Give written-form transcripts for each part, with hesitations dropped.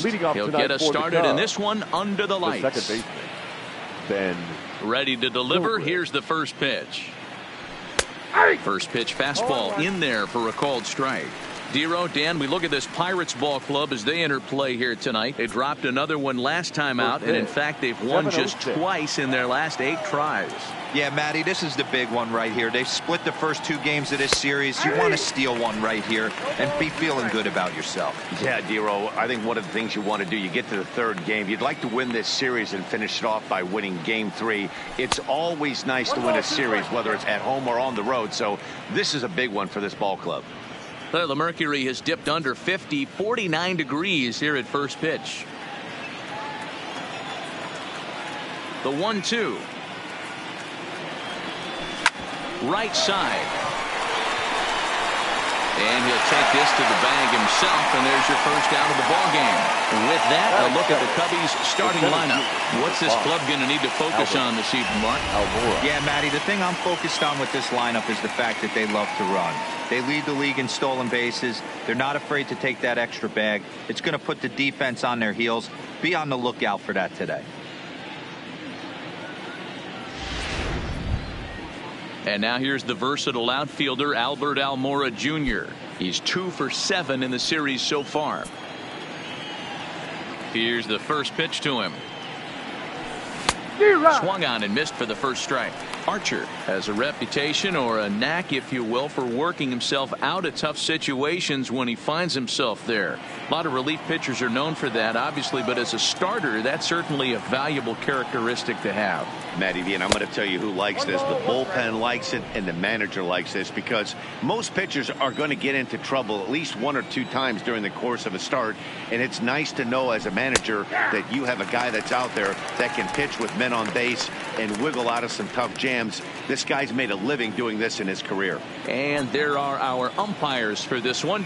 next. He'll get us started in this one under the lights. The second baseman, Ben. Ready to deliver. Here's the first pitch. First pitch fastball in there for a called strike. Dero, Dan, we look at this Pirates ball club as they enter play here tonight. They dropped another one last time out, and in fact they've won just twice in their last 8 tries. Yeah, Matty, this is the big one right here. They've split the first 2 games of this series. You want to steal one right here and be feeling good about yourself. Yeah, Dero, I think one of the things you want to do, you get to the 3rd game, you'd like to win this series and finish it off by winning game 3. It's always nice to win a series, whether it's at home or on the road, so this is a big one for this ball club. Well, the mercury has dipped under 50, 49 degrees here at first pitch. The 1-2. Right side. And he'll take this to the bag himself, and there's your first out of the ball game. With that, a look at the Cubbies starting lineup. What's this club going to need to focus on this evening, Mark? Yeah, Matty, the thing I'm focused on with this lineup is the fact that they love to run. They lead the league in stolen bases. They're not afraid to take that extra bag. It's going to put the defense on their heels. Be on the lookout for that today. And now here's the versatile outfielder, Albert Almora Jr. He's 2 for 7 in the series so far. Here's the first pitch to him. Swung on and missed for the first strike. Archer has a reputation, or a knack if you will, for working himself out of tough situations when he finds himself there. A lot of relief pitchers are known for that, obviously, but as a starter, that's certainly a valuable characteristic to have. Matty V, and I'm going to tell you who likes this. The bullpen likes it, and the manager likes this, because most pitchers are going to get into trouble at least 1 or 2 times during the course of a start, and it's nice to know as a manager that you have a guy that's out there that can pitch with men on base and wiggle out of some tough jams. This guy's made a living doing this in his career. And there are our umpires for this one.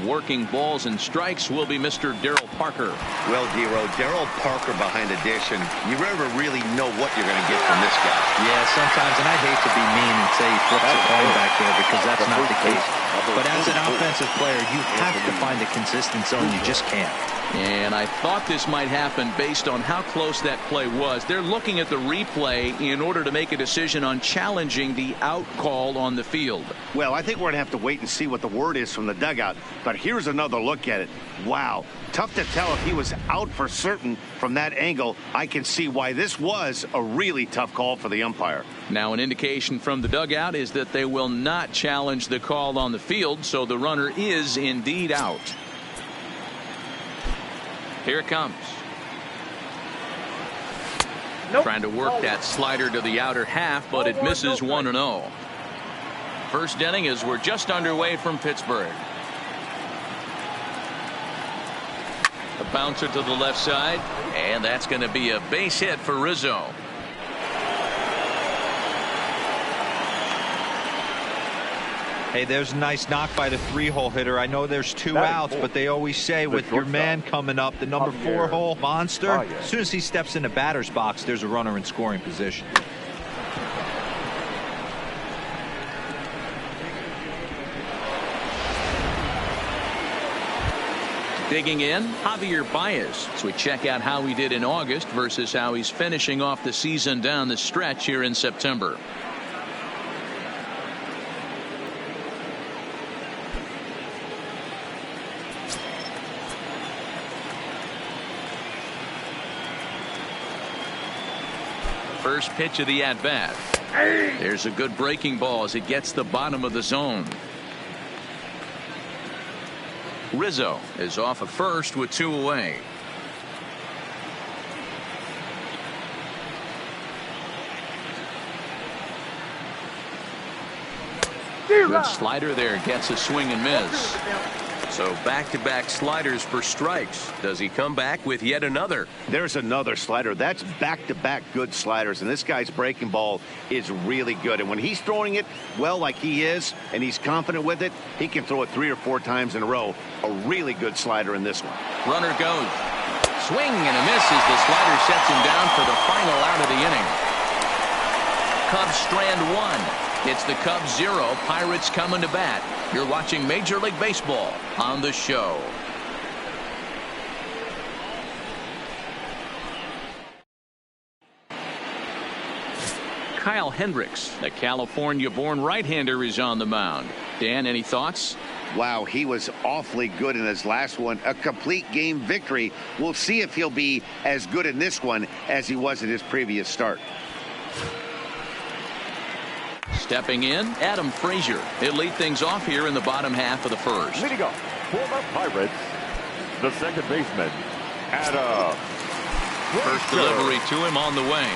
Working balls and strikes will be Mr. Darryl Parker. Well, Dero, Darryl Parker behind the dish, and you never really know what you're going to get from this guy. Yeah, sometimes, and I hate to be mean and say he flips a coin back there, because that's not the case. But as an offensive player, you have to find a consistent zone. You just can't. And I thought this might happen based on how close that play was. They're looking at the replay in order to make a decision on challenging the out call on the field. Well, I think we're going to have to wait and see what the word is from the dugout. But here's another look at it. Wow. Tough to tell if he was out for certain from that angle. I can see why this was a really tough call for the umpire. Now, an indication from the dugout is that they will not challenge the call on the field, so the runner is indeed out. Here it comes. Trying to work that slider to the outer half, but it misses 1-0. First inning as we're just underway from Pittsburgh. A bouncer to the left side, and that's going to be a base hit for Rizzo. Hey, there's a nice knock by the 3-hole hitter. I know there's 2 outs, but they always say with your man coming up, the number 4-hole monster, as soon as he steps in the batter's box, there's a runner in scoring position. Digging in, Javier Baez, as we check out how he did in August versus how he's finishing off the season down the stretch here in September. First pitch of the at-bat. There's a good breaking ball as it gets the bottom of the zone. Rizzo is off at first with 2 away. Good slider there, gets a swing and miss. So back-to-back sliders for strikes. Does he come back with yet another? There's another slider. That's back-to-back good sliders, and this guy's breaking ball is really good. And when he's throwing it well like he is, and he's confident with it, he can throw it 3 or 4 times in a row. A really good slider in this one. Runner goes. Swing and a miss as the slider sets him down for the final out of the inning. Cubs strand 1. It's the Cubs 0, Pirates coming to bat. You're watching Major League Baseball on the show. Kyle Hendricks, the California-born right-hander, is on the mound. Dan, any thoughts? Wow, he was awfully good in his last one. A complete game victory. We'll see if he'll be as good in this one as he was in his previous start. Stepping in, Adam Frazier. He'll lead things off here in the bottom half of the first. Leading off for the Pirates, the second baseman, Adam. First delivery to him on the way.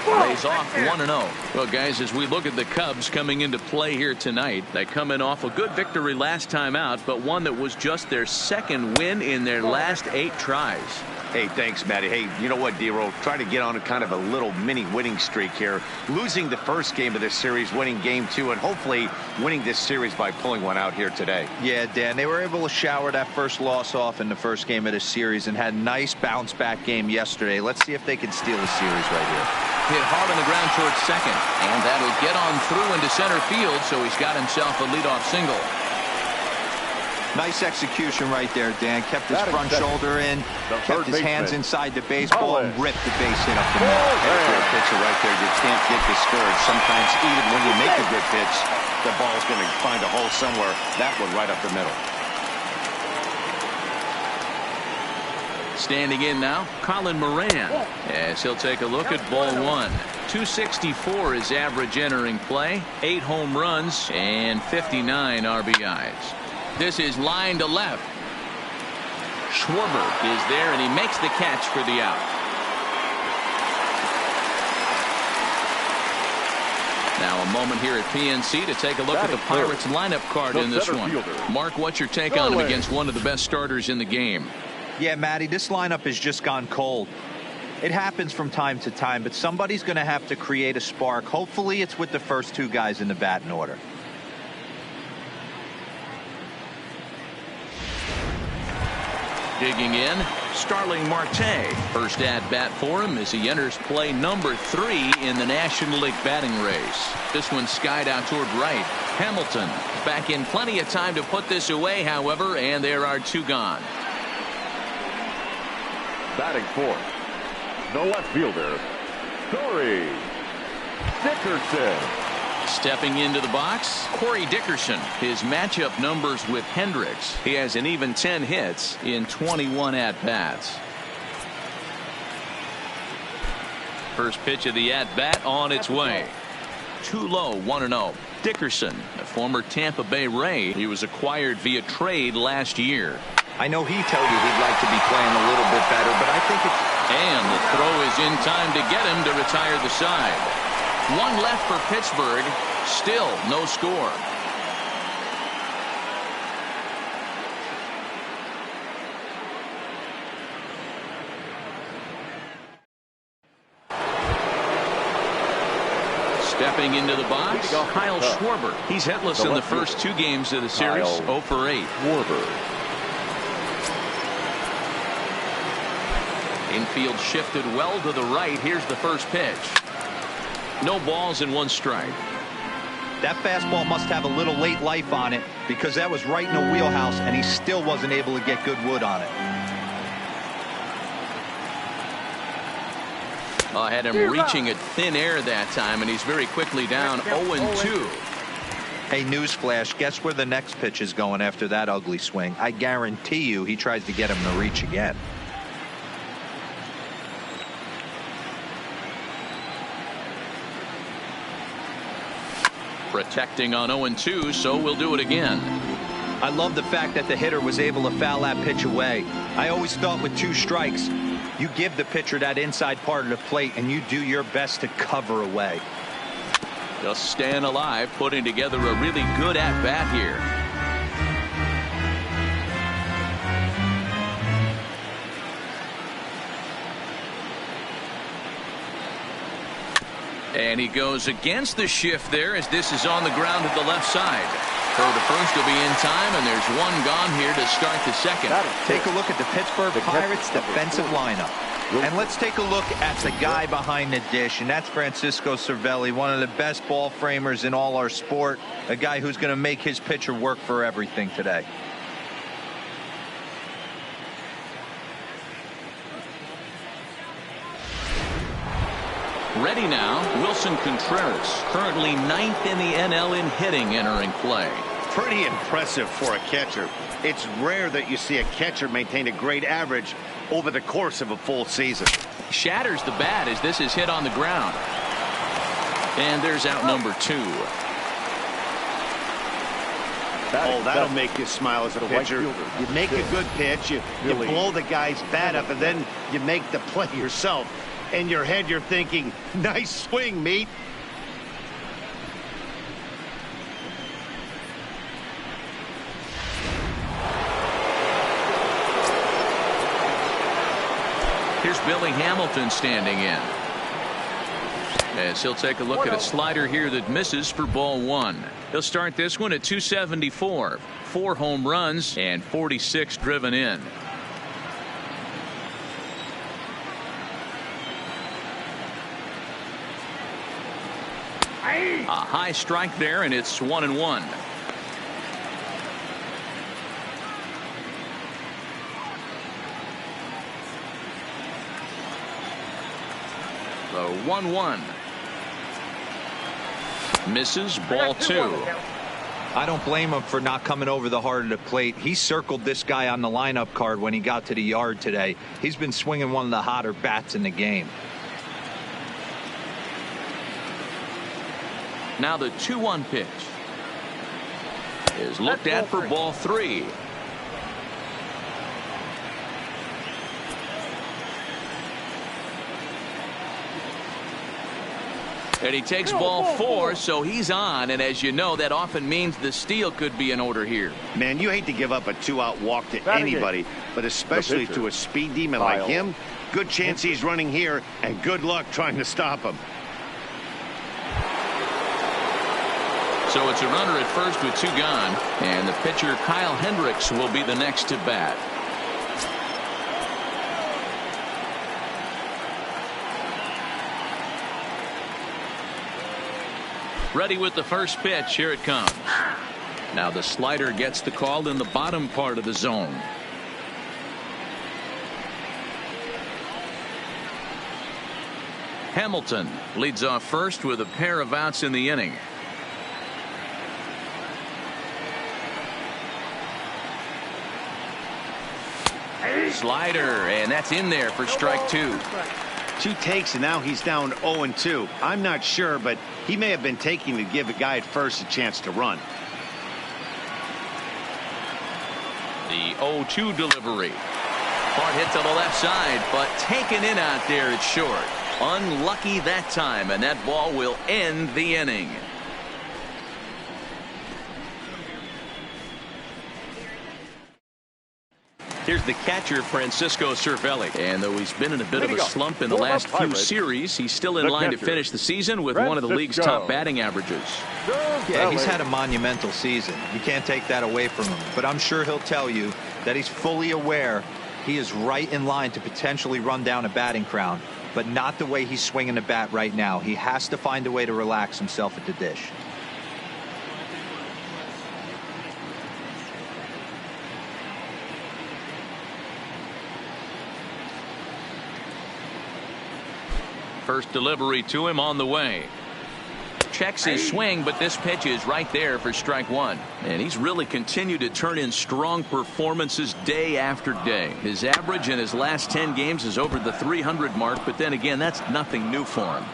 Lays off 1-0. Well, guys, as we look at the Cubs coming into play here tonight, they come in off a good victory last time out, but one that was just their second win in their last 8 tries. Hey, thanks, Matty. Hey, you know what, Dero? Try to get on a kind of a little mini winning streak here. Losing the first game of this series, winning game 2, and hopefully winning this series by pulling one out here today. Yeah, Dan, they were able to shower that first loss off in the first game of this series and had a nice bounce back game yesterday. Let's see if they can steal the series right here. Hit hard on the ground towards second, and that'll get on through into center field, so he's got himself a leadoff single. Nice execution right there, Dan. Kept his front shoulder in, kept his hands inside the baseball, and ripped the base hit up the middle. That's a pitcher right there. You can't get discouraged. Sometimes even when you make a good pitch, the ball's going to find a hole somewhere. That one right up the middle. Standing in now, Colin Moran, as he'll take a look at ball 1. 264 is average entering play, 8 home runs, and 59 RBIs. This is line to left. Schwarber is there, and he makes the catch for the out. Now a moment here at PNC to take a look at the Pirates lineup card in this one. Mark, what's your take on him against one of the best starters in the game? Yeah, Matty, this lineup has just gone cold. It happens from time to time, but somebody's going to have to create a spark. Hopefully it's with the first 2 guys in the batting order. Digging in, Starling Marte. First at bat for him as he enters play number 3 in the National League batting race. This one skied out toward right. Hamilton back in plenty of time to put this away, however, and there are 2 gone. Batting fourth, the left fielder, Corey Dickerson. Stepping into the box, Corey Dickerson. His matchup numbers with Hendricks. He has an even 10 hits in 21 at-bats. First pitch of the at-bat on its way. Too low, 1-0. Dickerson, a former Tampa Bay Ray. He was acquired via trade last year. I know he told you he'd like to be playing a little bit better, but I think it's... And the throw is in time to get him to retire the side. 1 left for Pittsburgh. Still no score. Stepping into the box, Kyle Schwarber. He's hitless in the first 2 games of the series. 0 for 8. Schwarber. Infield shifted well to the right. Here's the first pitch. No balls and 1 strike. That fastball must have a little late life on it because that was right in the wheelhouse and he still wasn't able to get good wood on it. Had him reaching at thin air that time, and he's very quickly down 0-2. Hey, newsflash, guess where the next pitch is going after that ugly swing? I guarantee you he tries to get him to reach again. Protecting on 0-2, so we'll do it again. I love the fact that the hitter was able to foul that pitch away. I always thought with 2 strikes, you give the pitcher that inside part of the plate and you do your best to cover away. Just staying alive, putting together a really good at-bat here. And he goes against the shift there as this is on the ground at the left side. Throw to first will be in time, and there's 1 gone here to start the second. Take a look at the Pittsburgh Pirates defensive lineup. And let's take a look at the guy behind the dish, and that's Francisco Cervelli, one of the best ball framers in all our sport, a guy who's going to make his pitcher work for everything today. Ready now, Wilson Contreras, currently 9th in the NL in hitting, entering play. Pretty impressive for a catcher. It's rare that you see a catcher maintain a great average over the course of a full season. Shatters the bat as this is hit on the ground. And there's out number 2. Oh, that'll make you smile as a pitcher. You make a good pitch, you blow the guy's bat up, and then you make the play yourself. In your head, you're thinking, nice swing, meat. Here's Billy Hamilton standing in. As he'll take a look at a slider here that misses for ball 1. He'll start this one at 274. 4 home runs and 46 driven in. A high strike there, and it's 1-1. The 1-1. Misses, ball 2. I don't blame him for not coming over the heart of the plate. He circled this guy on the lineup card when he got to the yard today. He's been swinging one of the hotter bats in the game. Now the 2-1 pitch is looked at for ball 3. And he takes ball 4, so he's on, and as you know, that often means the steal could be in order here. Man, you hate to give up a 2-out walk to anybody, but especially to a speed demon like him. Good chance he's running here, and good luck trying to stop him. So it's a runner at first with 2 gone, and the pitcher Kyle Hendricks will be the next to bat. Ready with the first pitch. Here it comes. Now the slider gets the call in the bottom part of the zone. Hamilton leads off first with a pair of outs in the inning. Slider, and that's in there for strike 2. 2 takes, and now he's down 0-2. I'm not sure, but he may have been taking to give a guy at first a chance to run. The 0-2 delivery. Hard hit to the left side, but taken in out there, it's short. Unlucky that time, and that ball will end the inning. Here's the catcher, Francisco Cervelli. And though he's been in a bit of a slump in the last few series, he's still in line to finish the season with one of the league's top batting averages. Yeah, he's had a monumental season. You can't take that away from him. But I'm sure he'll tell you that he's fully aware he is right in line to potentially run down a batting crown, but not the way he's swinging the bat right now. He has to find a way to relax himself at the dish. First delivery to him on the way. Checks his swing, but this pitch is right there for strike 1. And he's really continued to turn in strong performances day after day. His average in his last 10 games is over the 300 mark, but then again, that's nothing new for him.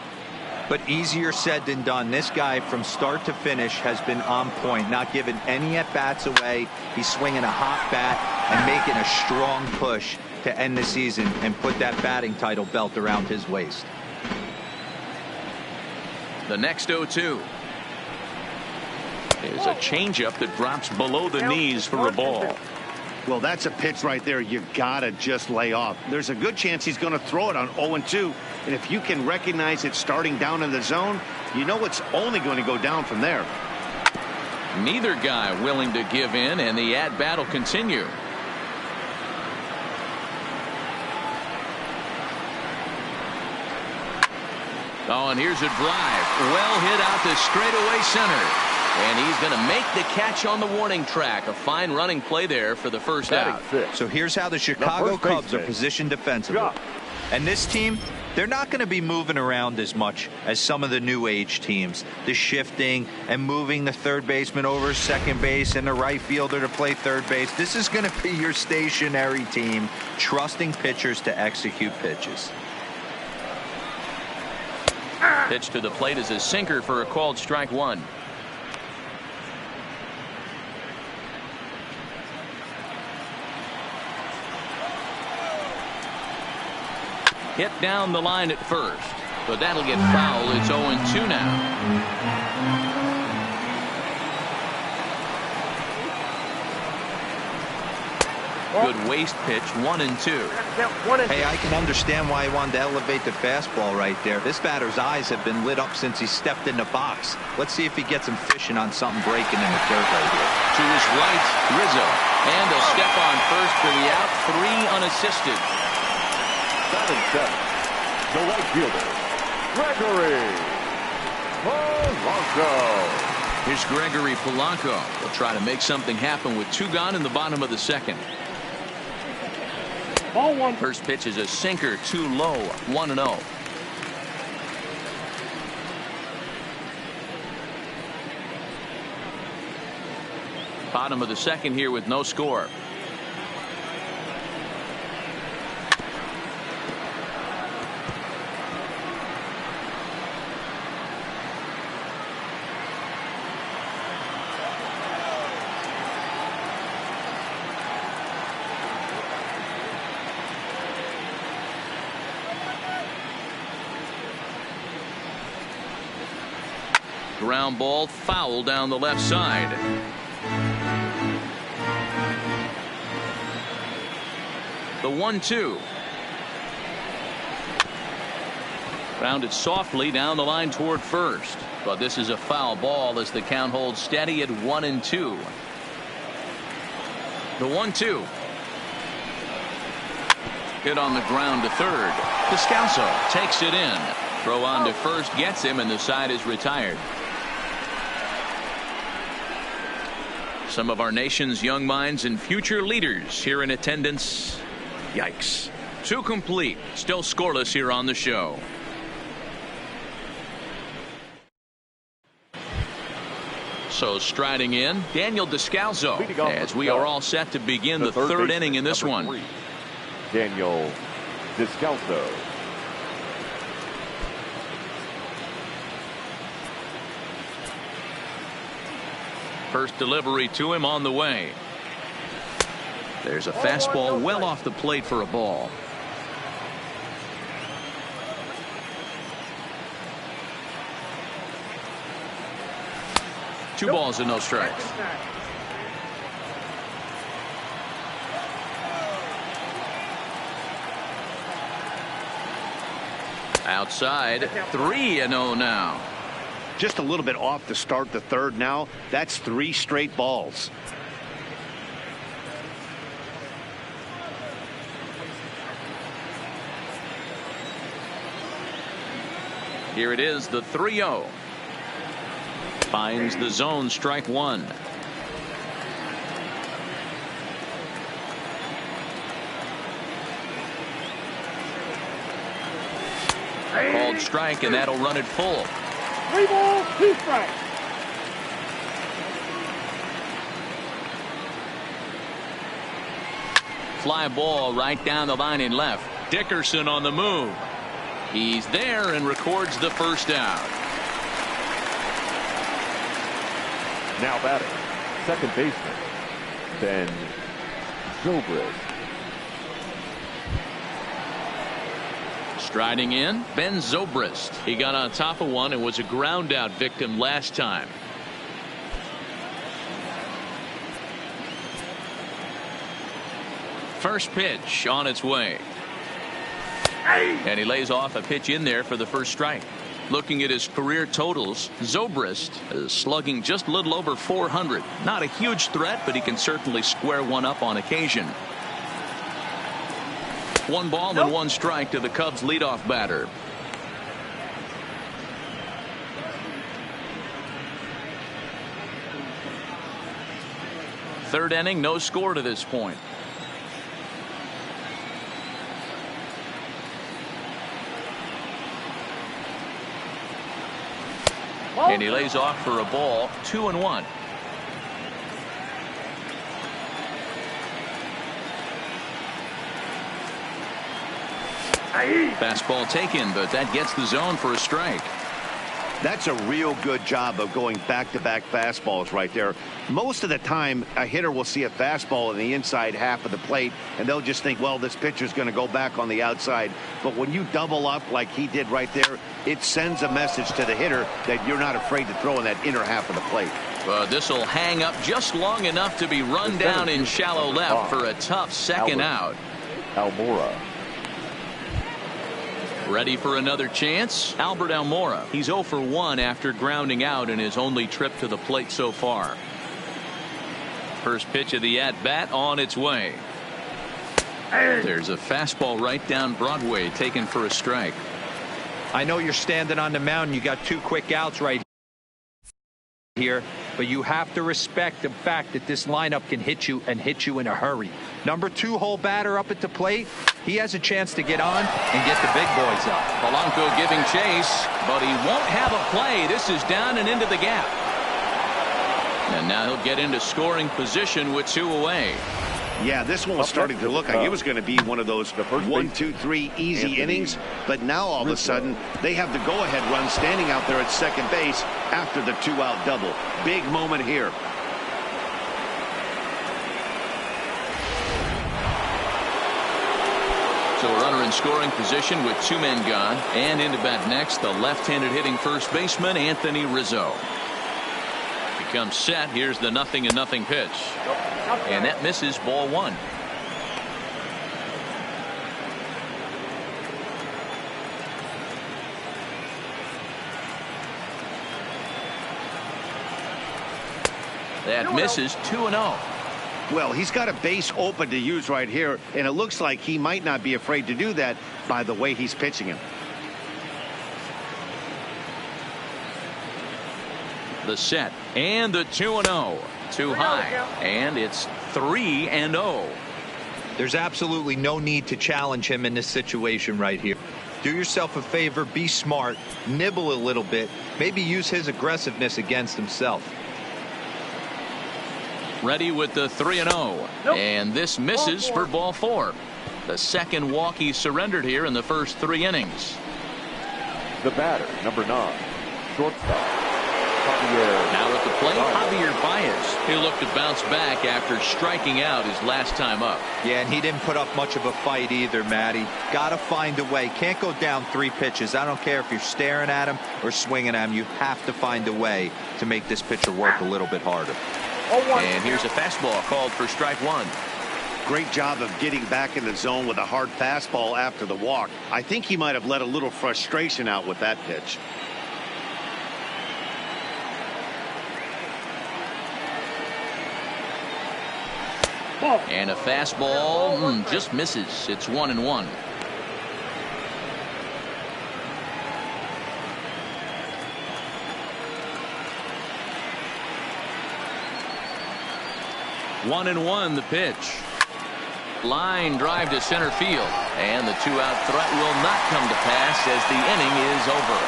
But easier said than done. This guy from start to finish has been on point, not giving any at-bats away. He's swinging a hot bat and making a strong push to end the season and put that batting title belt around his waist. The next 0-2 is a changeup that drops below the knees for a ball. Well, that's a pitch right there you gotta just lay off. There's a good chance he's going to throw it on 0-2, and if you can recognize it starting down in the zone, you know it's only going to go down from there. Neither guy willing to give in, and the at-bat will continue. Oh, and here's a drive. Well hit out to straightaway center. And he's going to make the catch on the warning track. A fine running play there for the first out. So here's how the Chicago Cubs are positioned defensively. And this team, they're not going to be moving around as much as some of the new age teams. The shifting and moving the third baseman over second base and the right fielder to play third base. This is going to be your stationary team, trusting pitchers to execute pitches. Pitch to the plate is a sinker for a called strike one. Hit down the line at first, but that'll get foul. It's 0-2 now. Good waste pitch, 1-2. Hey, I can understand why he wanted to elevate the fastball right there. This batter's eyes have been lit up since he stepped in the box. Let's see if he gets him fishing on something breaking in the dirt right here. To his right, Rizzo. And a step on first for the out, 3 unassisted. Batting seven, the right fielder, Gregory Polanco. Here's Gregory Polanco. Will try to make something happen with 2 gone in the bottom of the second. Ball one. First pitch is a sinker, too low, 1-0. Bottom of the second here with no score. Ground ball foul down the left side. The 1-2. Grounded softly down the line toward first, but this is a foul ball as the count holds steady at 1-2. The 1-2. Hit on the ground to third. Descalso takes it in. Throw on to first gets him, and the side is retired. Some of our nation's young minds and future leaders here in attendance. Yikes. 2 complete. Still scoreless here on the show. So striding in, Daniel Descalso, as we are all set to begin the third inning in this one. 3, Daniel Descalso. First delivery to him on the way. There's a fastball well off the plate for a ball. Two balls and no strikes. Outside, 3-0 now. Just a little bit off to start the third now. That's 3 straight balls. Here it is, the 3-0. Finds the zone, strike one. Called strike, and that'll run it full. 3 balls, 2 strikes. Fly ball right down the line and left. Dickerson on the move. He's there and records the first out. Now batting, second baseman, Ben Zobrist. Striding in, Ben Zobrist. He got on top of one and was a ground out victim last time. First pitch on its way. And he lays off a pitch in there for the first strike. Looking at his career totals, Zobrist is slugging just a little over 400. Not a huge threat, but he can certainly square one up on occasion. 1 ball and 1 strike to the Cubs leadoff batter. Third inning, no score to this point. And he lays off for a ball, 2-1. Fastball taken, but that gets the zone for a strike. That's a real good job of going back-to-back fastballs right there. Most of the time, a hitter will see a fastball in the inside half of the plate, and they'll just think, well, this pitcher's going to go back on the outside. But when you double up like he did right there, it sends a message to the hitter that you're not afraid to throw in that inner half of the plate. This will hang up just long enough to be run down in shallow left for a tough second out. Almora. Ready for another chance? Albert Almora. He's 0 for 1 after grounding out in his only trip to the plate so far. First pitch of the at-bat on its way. There's a fastball right down Broadway taken for a strike. I know you're standing on the mound. You got 2 quick outs right here, but you have to respect the fact that this lineup can hit you and hit you in a hurry. Number 2 hole batter up at the plate. He has a chance to get on and get the big boys up. Polanco giving chase, but he won't have a play. This is down and into the gap. And now he'll get into scoring position with 2 away. Yeah, this one was starting to look like it was going to be one of those 1, 2, 3 easy innings. But now all of a sudden, they have the go-ahead run standing out there at second base after the 2-out double. Big moment here. So a runner in scoring position with 2 men gone. And into bat next, the left-handed hitting first baseman, Anthony Rizzo. Becomes set. Here's the 0-0 pitch. And that misses, ball 1. That misses, 2-0. Well, he's got a base open to use right here, and it looks like he might not be afraid to do that by the way he's pitching him. The set and the 2-0. Too high, and it's 3-0. There's absolutely no need to challenge him in this situation right here. Do yourself a favor, be smart, nibble a little bit, maybe use his aggressiveness against himself. Ready with the 3-0. And this misses for ball 4. The second walk he surrendered here in the first 3 innings. The batter, number 9, shortstop. Now at the plate, Javier Baez. He'll look to bounce back after striking out his last time up. Yeah, and he didn't put up much of a fight either, Matty. Got to find a way. Can't go down 3 pitches. I don't care if you're staring at him or swinging at him. You have to find a way to make this pitcher work a little bit harder. And here's a fastball called for strike 1. Great job of getting back in the zone with a hard fastball after the walk. I think he might have let a little frustration out with that pitch. And a fastball just misses. It's 1-1. One and one, the pitch. Line drive to center field. And the 2-out threat will not come to pass as the inning is over.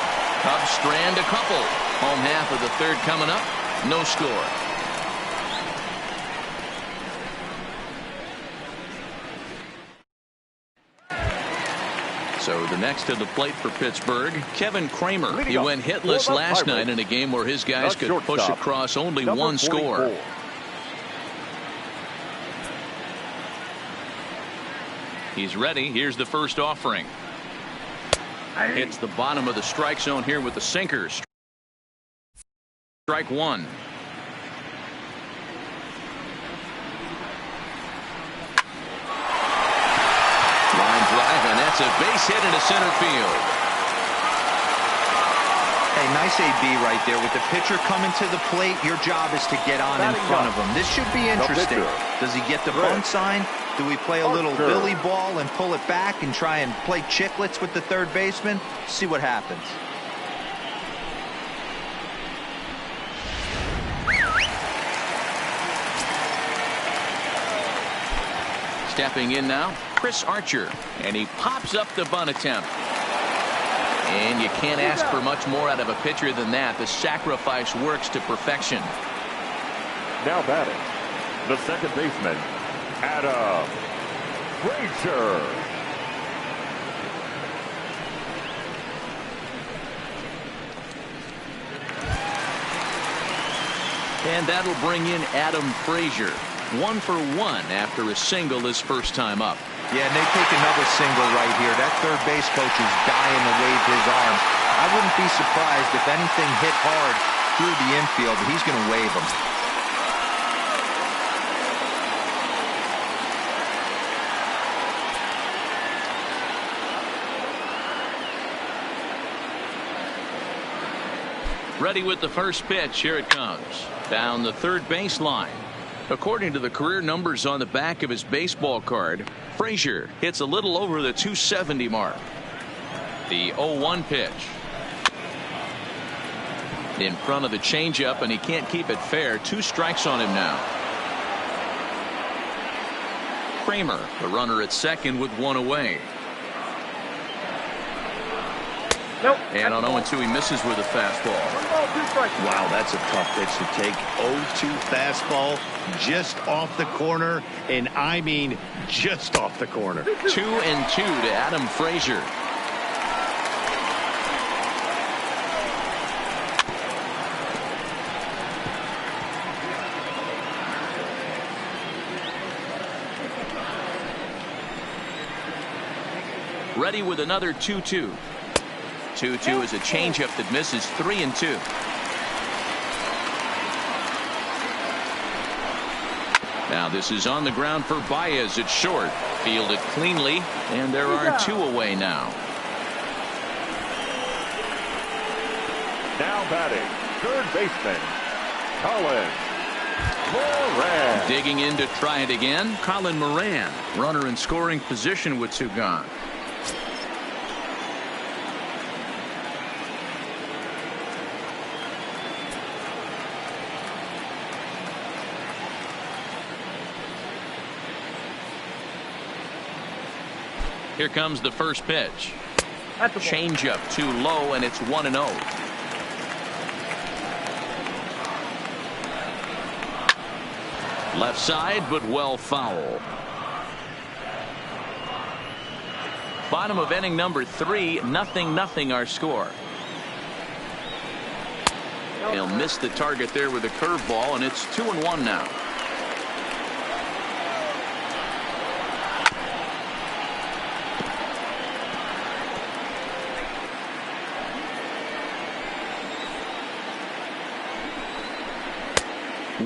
Cubs strand a couple. Home half of the 3rd coming up. No score. So the next to the plate for Pittsburgh, Kevin Kramer. He went hitless last night in a game where his guys could push across only 1 score. He's ready. Here's the first offering. Hits the bottom of the strike zone here with the sinker. Strike 1. It's a base hit into center field. Hey, nice AB right there. With the pitcher coming to the plate, your job is to get on in front of him. This should be interesting. Does he get the bunt sign? Do we play a little Billy ball and pull it back and try and play chicklets with the 3rd baseman? See what happens. Stepping in now, Chris Archer, and he pops up the bunt attempt. And you can't ask for much more out of a pitcher than that. The sacrifice works to perfection. Now batting, the second baseman, Adam Frazier. And that'll bring in Adam Frazier. 1 for 1 after a single his first time up. Yeah, and they take another single right here. That third base coach is dying to wave his arms. I wouldn't be surprised if anything hit hard through the infield. He's going to wave them. Ready with the first pitch. Here it comes. Down the third baseline. According to the career numbers on the back of his baseball card, Frazier hits a little over the 270 mark. The 0-1 pitch. In front of the changeup, and he can't keep it fair. 2 strikes on him now. Kramer, the runner at second with 1 away. Nope. And on 0-2, he misses with a fastball. Wow, that's a tough pitch to take. 0-2 fastball just off the corner, and I mean just off the corner. 2-2 to Adam Frazier. Ready with another 2-2. 2-2 is a changeup that misses. 3-2. Now this is on the ground for Baez. It's short. Fielded cleanly, and there are 2 away now. Now batting, third baseman, Colin Moran. Digging in to try it again, Colin Moran. Runner in scoring position with 2 gone. Here comes the first pitch. Changeup too low, and it's 1-0. Left side, but well foul. Bottom of inning number 3, 0-0 our score. He'll miss the target there with a curveball, and it's 2-1 now.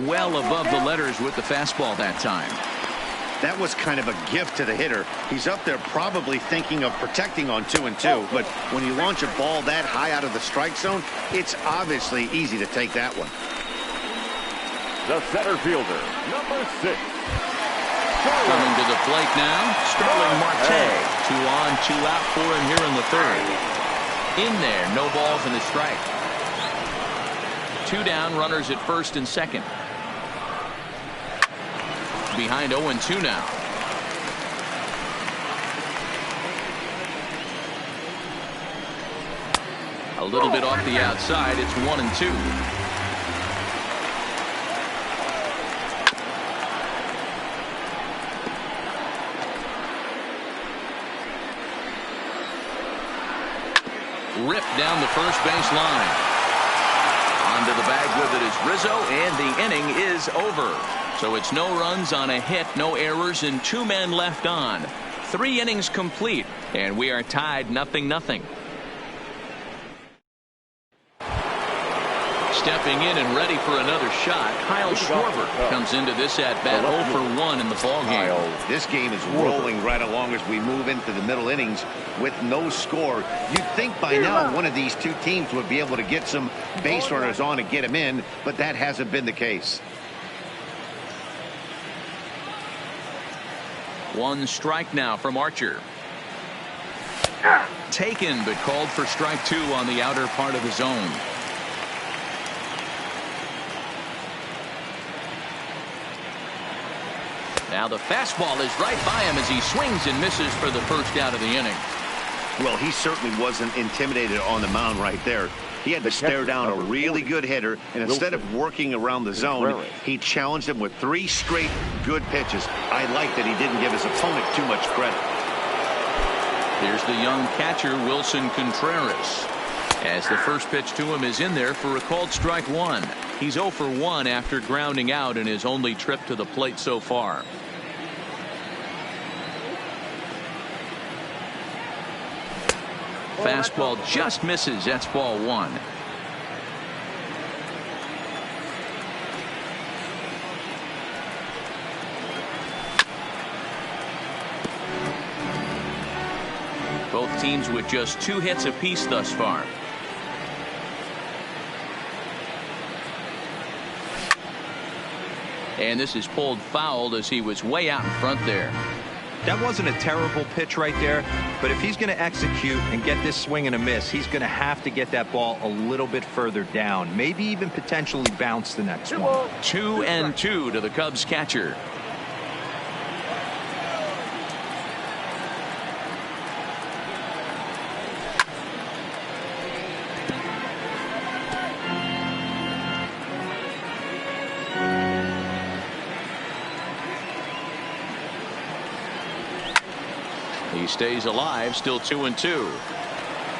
Well above the letters with the fastball that time. That was kind of a gift to the hitter. He's up there probably thinking of protecting on 2-2, but when you launch a ball that high out of the strike zone, it's obviously easy to take that one. The center fielder, number 6. Coming to the plate now, Starling Marte. 2 on, 2 out for him here in the third. In there, no balls and a strike. 2 down, runners at first and second. Behind 0-2 now. A little bit off the outside. It's 1-2. Ripped down the first base line. Onto the bag with it is Rizzo, and the inning is over. So it's no runs on a hit, no errors, and 2 men left on. 3 innings complete, and we are tied 0-0. Stepping in and ready for another shot, Kyle Schwarber comes into this at-bat 0 for 1 in the ballgame. This game is rolling right along as we move into the middle innings with no score. You'd think by now one of these 2 teams would be able to get some base runners on and get them in, but that hasn't been the case. 1 strike now from Archer. Taken, but called for strike 2 on the outer part of the zone. Now the fastball is right by him as he swings and misses for the first out of the inning. Well, he certainly wasn't intimidated on the mound right there. He had to stare down a really good hitter, and instead of working around the zone, he challenged him with 3 straight good pitches. I like that he didn't give his opponent too much credit. Here's the young catcher, Wilson Contreras, as the first pitch to him is in there for a called strike 1. He's 0 for 1 after grounding out in his only trip to the plate so far. Fastball just misses. That's ball 1. Both teams with just 2 hits apiece thus far. And this is pulled foul as he was way out in front there. That wasn't a terrible pitch right there, but if he's going to execute and get this swing and a miss, he's going to have to get that ball a little bit further down, maybe even potentially bounce the next one. 2-2 to the Cubs catcher. He stays alive, still 2-2.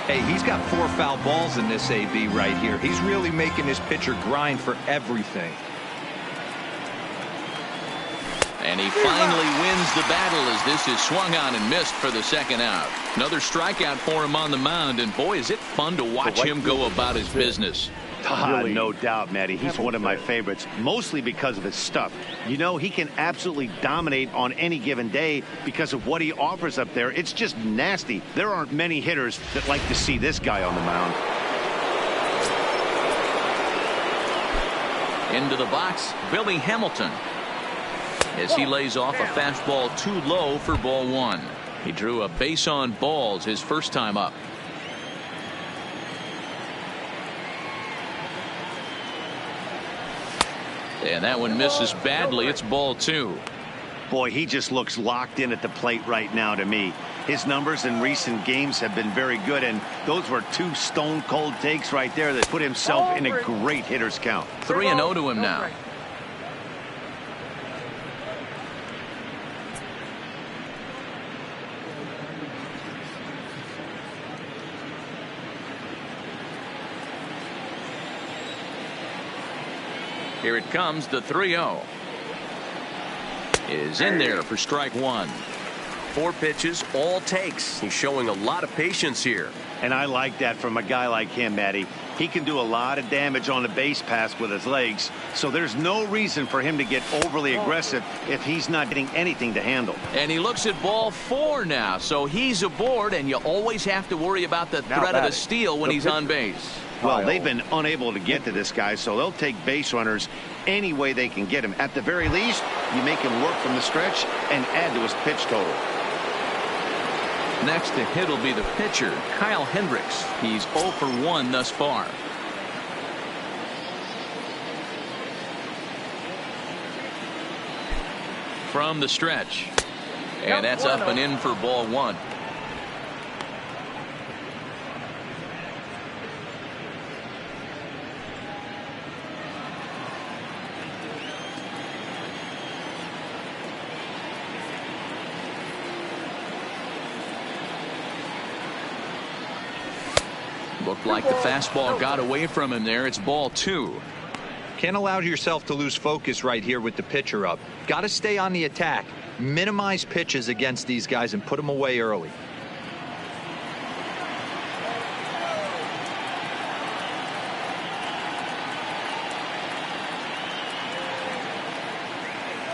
Hey, he's got 4 foul balls in this AB right here. He's really making his pitcher grind for everything. And he finally wins the battle as this is swung on and missed for the second out. Another strikeout for him on the mound, and boy, is it fun to watch him go about his business. No doubt, Matty. He's one of my favorites, mostly because of his stuff. You know, he can absolutely dominate on any given day because of what he offers up there. It's just nasty. There aren't many hitters that like to see this guy on the mound. Into the box, Billy Hamilton, as he lays off a fastball too low for ball 1. He drew a base on balls his first time up. And that one misses badly. It's ball 2. Boy, he just looks locked in at the plate right now to me. His numbers in recent games have been very good, and those were 2 stone cold takes right there that put himself in a great hitter's count. 3-0 to him now. Here it comes, the 3-0. Is in there for strike 1. 4 pitches, all takes. He's showing a lot of patience here. And I like that from a guy like him, Matty. He can do a lot of damage on the base pass with his legs, so there's no reason for him to get overly aggressive if he's not getting anything to handle. And he looks at ball 4 now, so he's aboard, and you always have to worry about the threat of a steal when he's on base. Well, they've been unable to get to this guy, so they'll take base runners any way they can get him. At the very least, you make him work from the stretch and add to his pitch total. Next to hit will be the pitcher, Kyle Hendricks. He's 0 for 1 thus far. From the stretch. And that's up and in for ball 1. Looked like the fastball got away from him there. It's ball 2. Can't allow yourself to lose focus right here with the pitcher up. Got to stay on the attack. Minimize pitches against these guys and put them away early.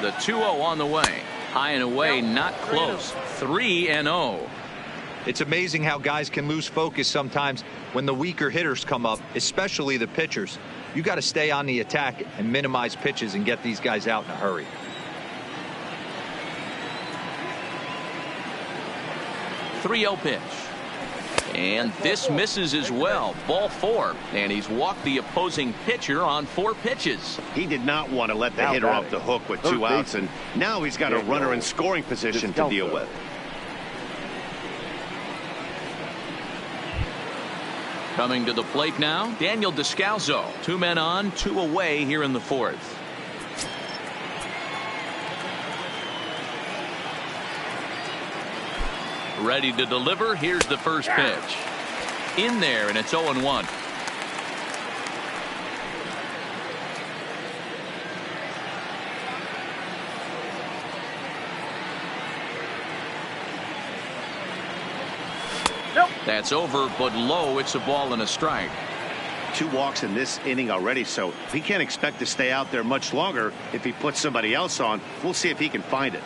The 2-0 on the way. High and away, not close. 3-0. It's amazing how guys can lose focus sometimes when the weaker hitters come up, especially the pitchers. You got to stay on the attack and minimize pitches and get these guys out in a hurry. .30 pitch. And this misses as well. Ball 4. And he's walked the opposing pitcher on 4 pitches. He did not want to let the hitter off the hook with 2 outs, and now he's got a runner in scoring position to deal with. Coming to the plate now, Daniel Descalso. 2 men on, 2 away here in the 4th. Ready to deliver. Here's the first pitch. In there, and it's 0-1. That's over, but low. It's a ball and a strike. 2 walks in this inning already, so he can't expect to stay out there much longer. If he puts somebody else on, we'll see if he can find it.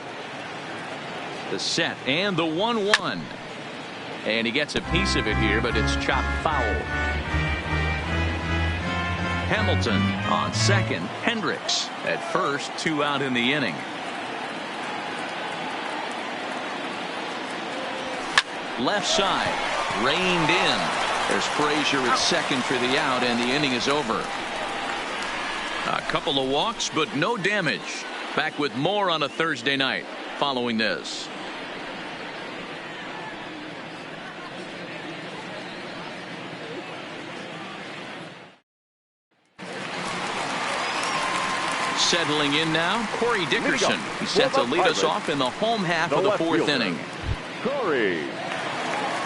The set and the 1-1. And he gets a piece of it here, but it's chopped foul. Hamilton on second. Hendricks at first. 2 out in the inning. Left side. Reined in. There's Frazier at second for the out, and the inning is over. A couple of walks, but no damage. Back with more on a Thursday night following this. Settling in now, Corey Dickerson. He set to lead us off in the home half of the 4th inning. Corey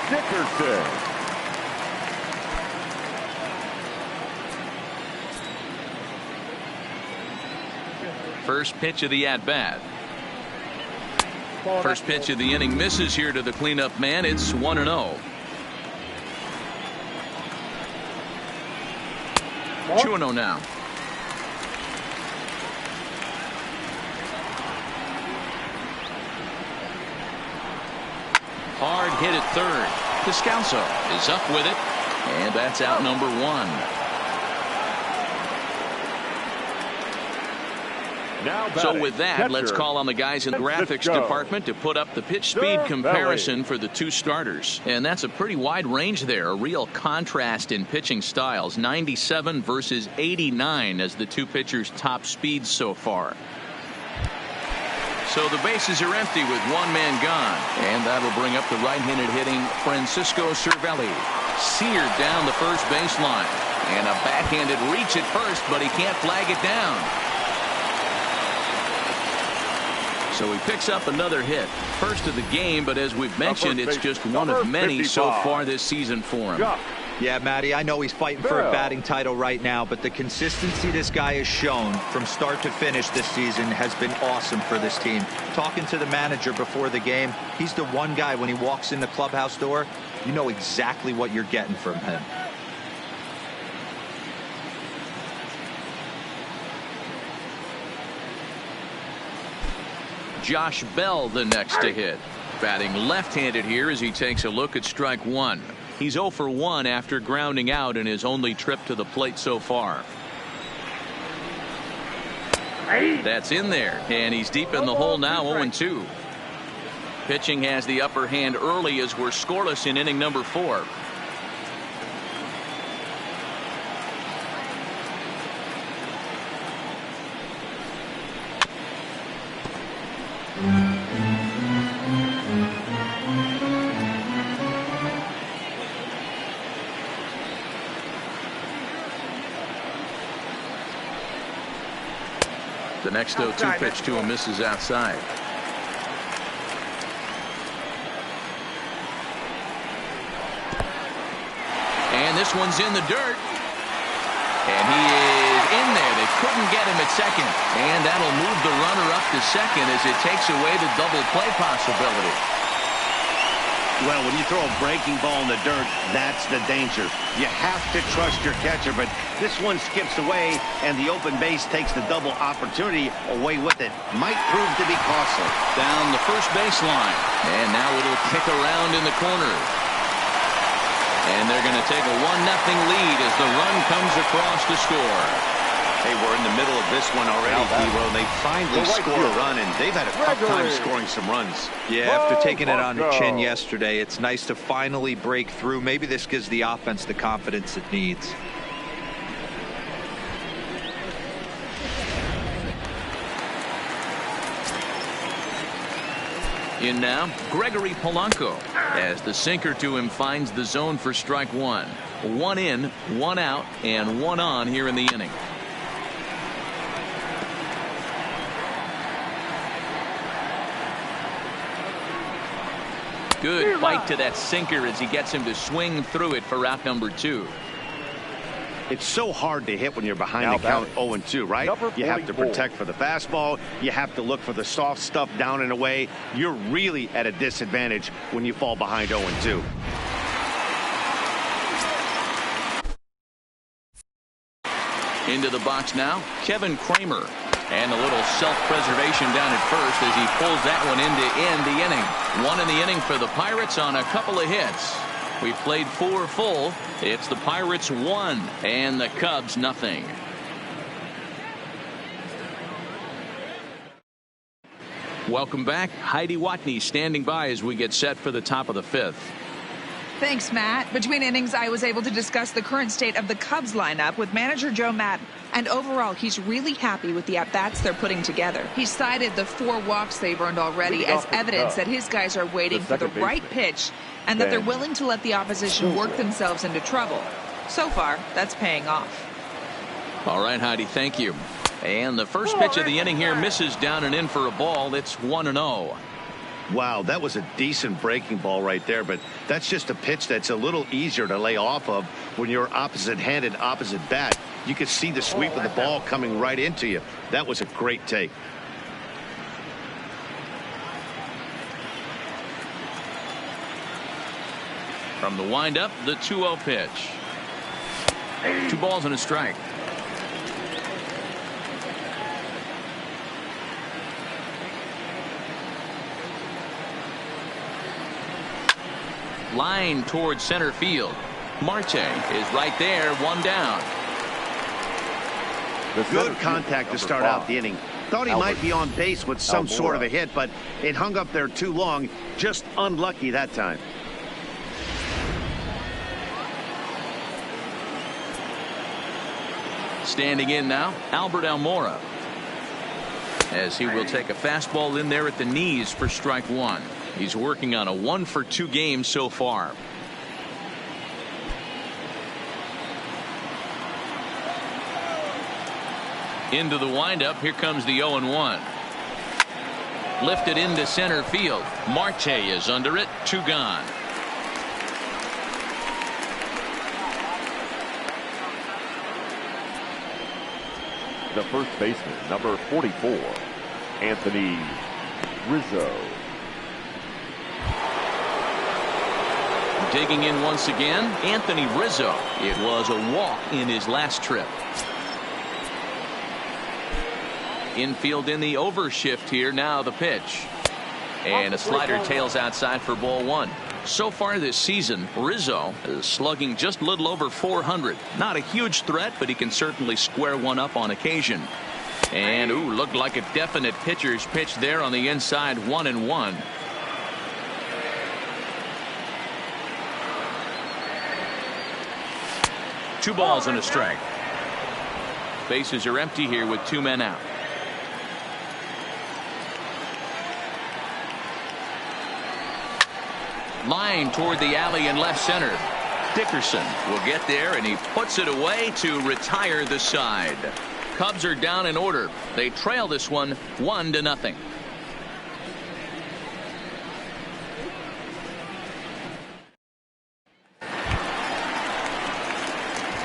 Dickerson. First pitch of the at-bat. First pitch of the inning misses here to the cleanup man. It's 1-0. 2-0 now. Hard hit at third. Descalso is up with it, and that's out number 1. So with that, let's call on the guys in the graphics department to put up the pitch speed comparison for the 2 starters. And that's a pretty wide range there. A real contrast in pitching styles. 97 versus 89 as the 2 pitchers' top speeds so far. So the bases are empty with 1 man gone. And that'll bring up the right-handed hitting Francisco Cervelli. Seared down the first baseline. And a backhanded reach at first, but he can't flag it down. So he picks up another hit. First of the game, but as we've mentioned, it's just one of many so far this season for him. Yeah, Matty, I know he's fighting for a batting title right now, but the consistency this guy has shown from start to finish this season has been awesome for this team. Talking to the manager before the game, he's the one guy when he walks in the clubhouse door, you know exactly what you're getting from him. Josh Bell the next to hit. Batting left-handed here as he takes a look at strike 1. He's 0 for 1 after grounding out in his only trip to the plate so far. That's in there, and he's deep in the hole now. 0-2. Pitching has the upper hand early as we're scoreless in inning number 4. The next 0-2 pitch to him misses outside. And this one's in the dirt. And he is in there. They couldn't get him at second. And that'll move the runner up to second as it takes away the double play possibility. Well, when you throw a breaking ball in the dirt, that's the danger. You have to trust your catcher, but this one skips away, and the open base takes the double opportunity away with it. Might prove to be costly. Down the first baseline, and now it'll kick around in the corner. And they're going to take a 1-0 lead as the run comes across to score. Hey, we're in the middle of this one already, Hero. They finally score a run, and they've had a tough time scoring some runs. Yeah, after taking it on the chin yesterday, it's nice to finally break through. Maybe this gives the offense the confidence it needs. In now, Gregory Polanco as the sinker to him finds the zone for strike 1. 1 in, 1 out, and 1 on here in the inning. Good bite to that sinker as he gets him to swing through it for out number 2. It's so hard to hit when you're behind the count 0-2, right? You have to protect for the fastball. You have to look for the soft stuff down and away. You're really at a disadvantage when you fall behind 0-2. Into the box now, Kevin Kramer. And a little self-preservation down at first as he pulls that one in to end the inning. 1 in the inning for the Pirates on a couple of hits. We've played 4 full. It's the Pirates 1 and the Cubs nothing. Welcome back. Heidi Watney standing by as we get set for the top of the 5th. Thanks, Matt. Between innings, I was able to discuss the current state of the Cubs lineup with manager Joe Madden. And overall, he's really happy with the at-bats they're putting together. He cited the 4 walks they've earned already as evidence that his guys are waiting for the right pitch and that they're willing to let the opposition work themselves into trouble. So far, that's paying off. All right, Heidi, thank you. And the first pitch of the inning here misses down and in for a ball. It's 1-0. Wow, that was a decent breaking ball right there, but that's just a pitch that's a little easier to lay off of when you're opposite-handed, opposite bat. You could see the sweep of the ball coming right into you. That was a great take. From the windup, the 2-0 pitch. 2 balls and a strike. Line towards center field. Marte is right there, 1 down. Good contact to start out the inning. Thought he might be on base with some sort of a hit, but it hung up there too long. Just unlucky that time. Standing in now, Albert Almora. As he will take a fastball in there at the knees for strike 1. He's working on a 1-for-2 game so far. Into the windup. Here comes the 0-1. Lifted into center field. Marte is under it. 2 gone. The first baseman, number 44, Anthony Rizzo. Digging in once again, Anthony Rizzo. It was a walk in his last trip. Infield in the overshift here. Now the pitch. And a slider tails outside for ball 1. So far this season, Rizzo is slugging just a little over 400. Not a huge threat, but he can certainly square one up on occasion. And looked like a definite pitcher's pitch there on the inside. 1-1. Two balls and a strike. Bases are empty here with 2 men out. Line toward the alley in left center. Dickerson will get there, and he puts it away to retire the side. Cubs are down in order. They trail this one 1-0.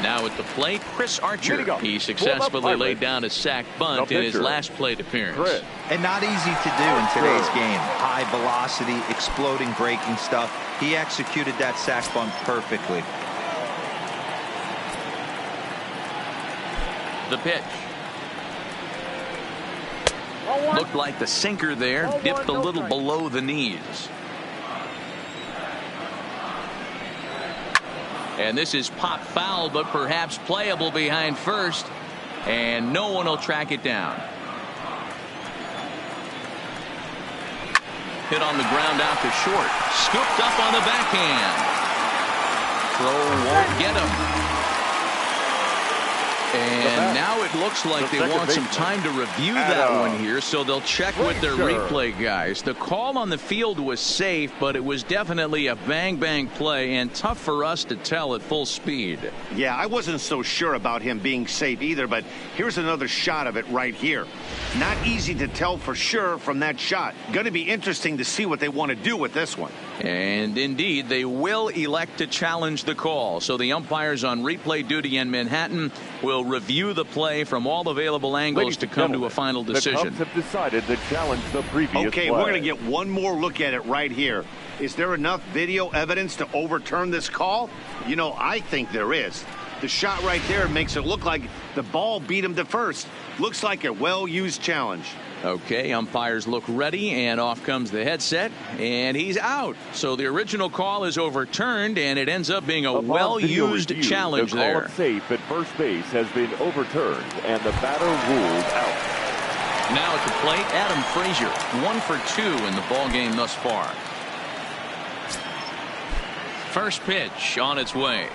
Now at the plate, Chris Archer. He successfully laid down a sac bunt in his last plate appearance. And not easy to do in today's game. High velocity, exploding, breaking stuff. He executed that sac bunt perfectly. The pitch. Looked like the sinker there, dipped a little below the knees. And this is pop foul, but perhaps playable behind first. And no one will track it down. Hit on the ground out to short. Scooped up on the backhand. Throw won't get him. And now it looks like they want some time to review that one here, so they'll check with their replay guys. The call on the field was safe, but it was definitely a bang-bang play and tough for us to tell at full speed. Yeah, I wasn't so sure about him being safe either, but here's another shot of it right here. Not easy to tell for sure from that shot. Going to be interesting to see what they want to do with this one. And indeed, they will elect to challenge the call. So the umpires on replay duty in Manhattan will review the play from all available angles to come to a final decision. The Cubs have decided to challenge the previous Okay, play. we're going to get one more look at it right here. Is there enough video evidence to overturn this call? You know, I think there is. The shot right there makes it look like the ball beat him to first. Looks like a well-used challenge. Okay, umpires look ready, and off comes the headset, and he's out. So the original call is overturned, and it ends up being a well-used challenge there. The call safe at first base has been overturned, and the batter ruled out. Now at the plate, Adam Frazier, 1 for 2 in the ballgame thus far. First pitch on its way.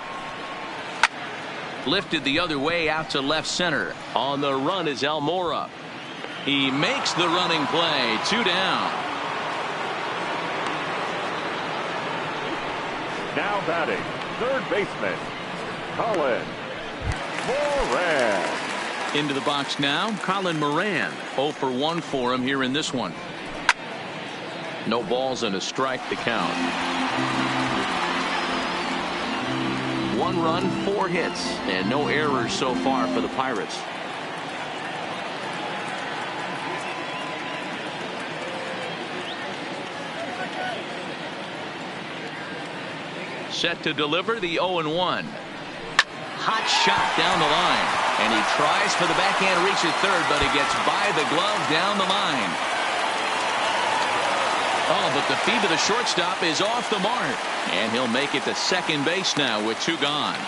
Lifted the other way out to left center. On the run is Almora. He makes the running play. 2 down. Now batting, third baseman, Colin Moran. Into the box now, Colin Moran. 0 for 1 for him here in this one. No balls and a strike to count. 1 run, 4 hits, and no errors so far for the Pirates. Set to deliver the 0-1. Hot shot down the line, and he tries for the backhand reach at third, but he gets by the glove down the line. Oh, but the feet of the shortstop is off the mark, and he'll make it to second base now with 2 gone.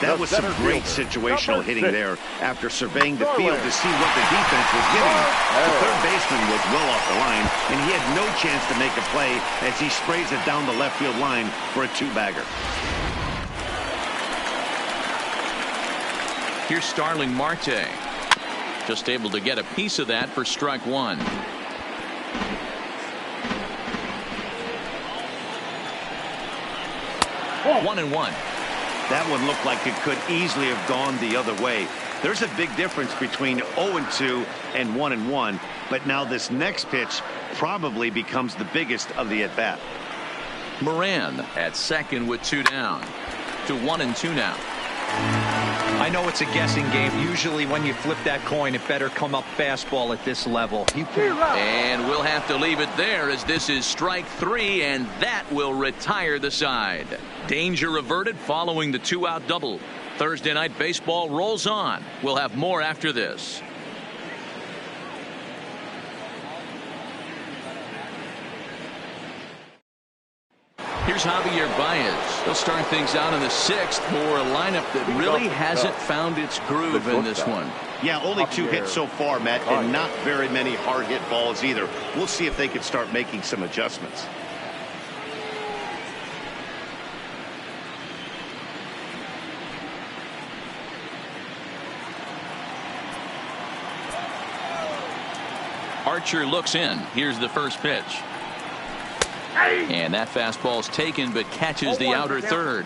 That was some great situational hitting there after surveying the field to see what the defense was giving him. The third baseman was well off the line, and he had no chance to make a play as he sprays it down the left field line for a 2-bagger. Here's Starling Marte. Just able to get a piece of that for strike 1. Oh, 1-1. That one looked like it could easily have gone the other way. There's a big difference between 0-2 and 1-1, but now this next pitch probably becomes the biggest of the at-bat. Moran at second with 2 down. To 1-2 now. I know it's a guessing game. Usually when you flip that coin, it better come up fastball at this level. And we'll have to leave it there as this is strike 3, and that will retire the side. Danger averted following the 2-out double. Thursday night baseball rolls on. We'll have more after this. Here's Javier Baez. They'll start things out in the 6th for a lineup that really hasn't found its groove in this one. Yeah, only 2 hits so far, Matt, and not very many hard hit balls either. We'll see if they can start making some adjustments. Archer looks in. Here's the first pitch. And that fastball's taken but catches the outer third.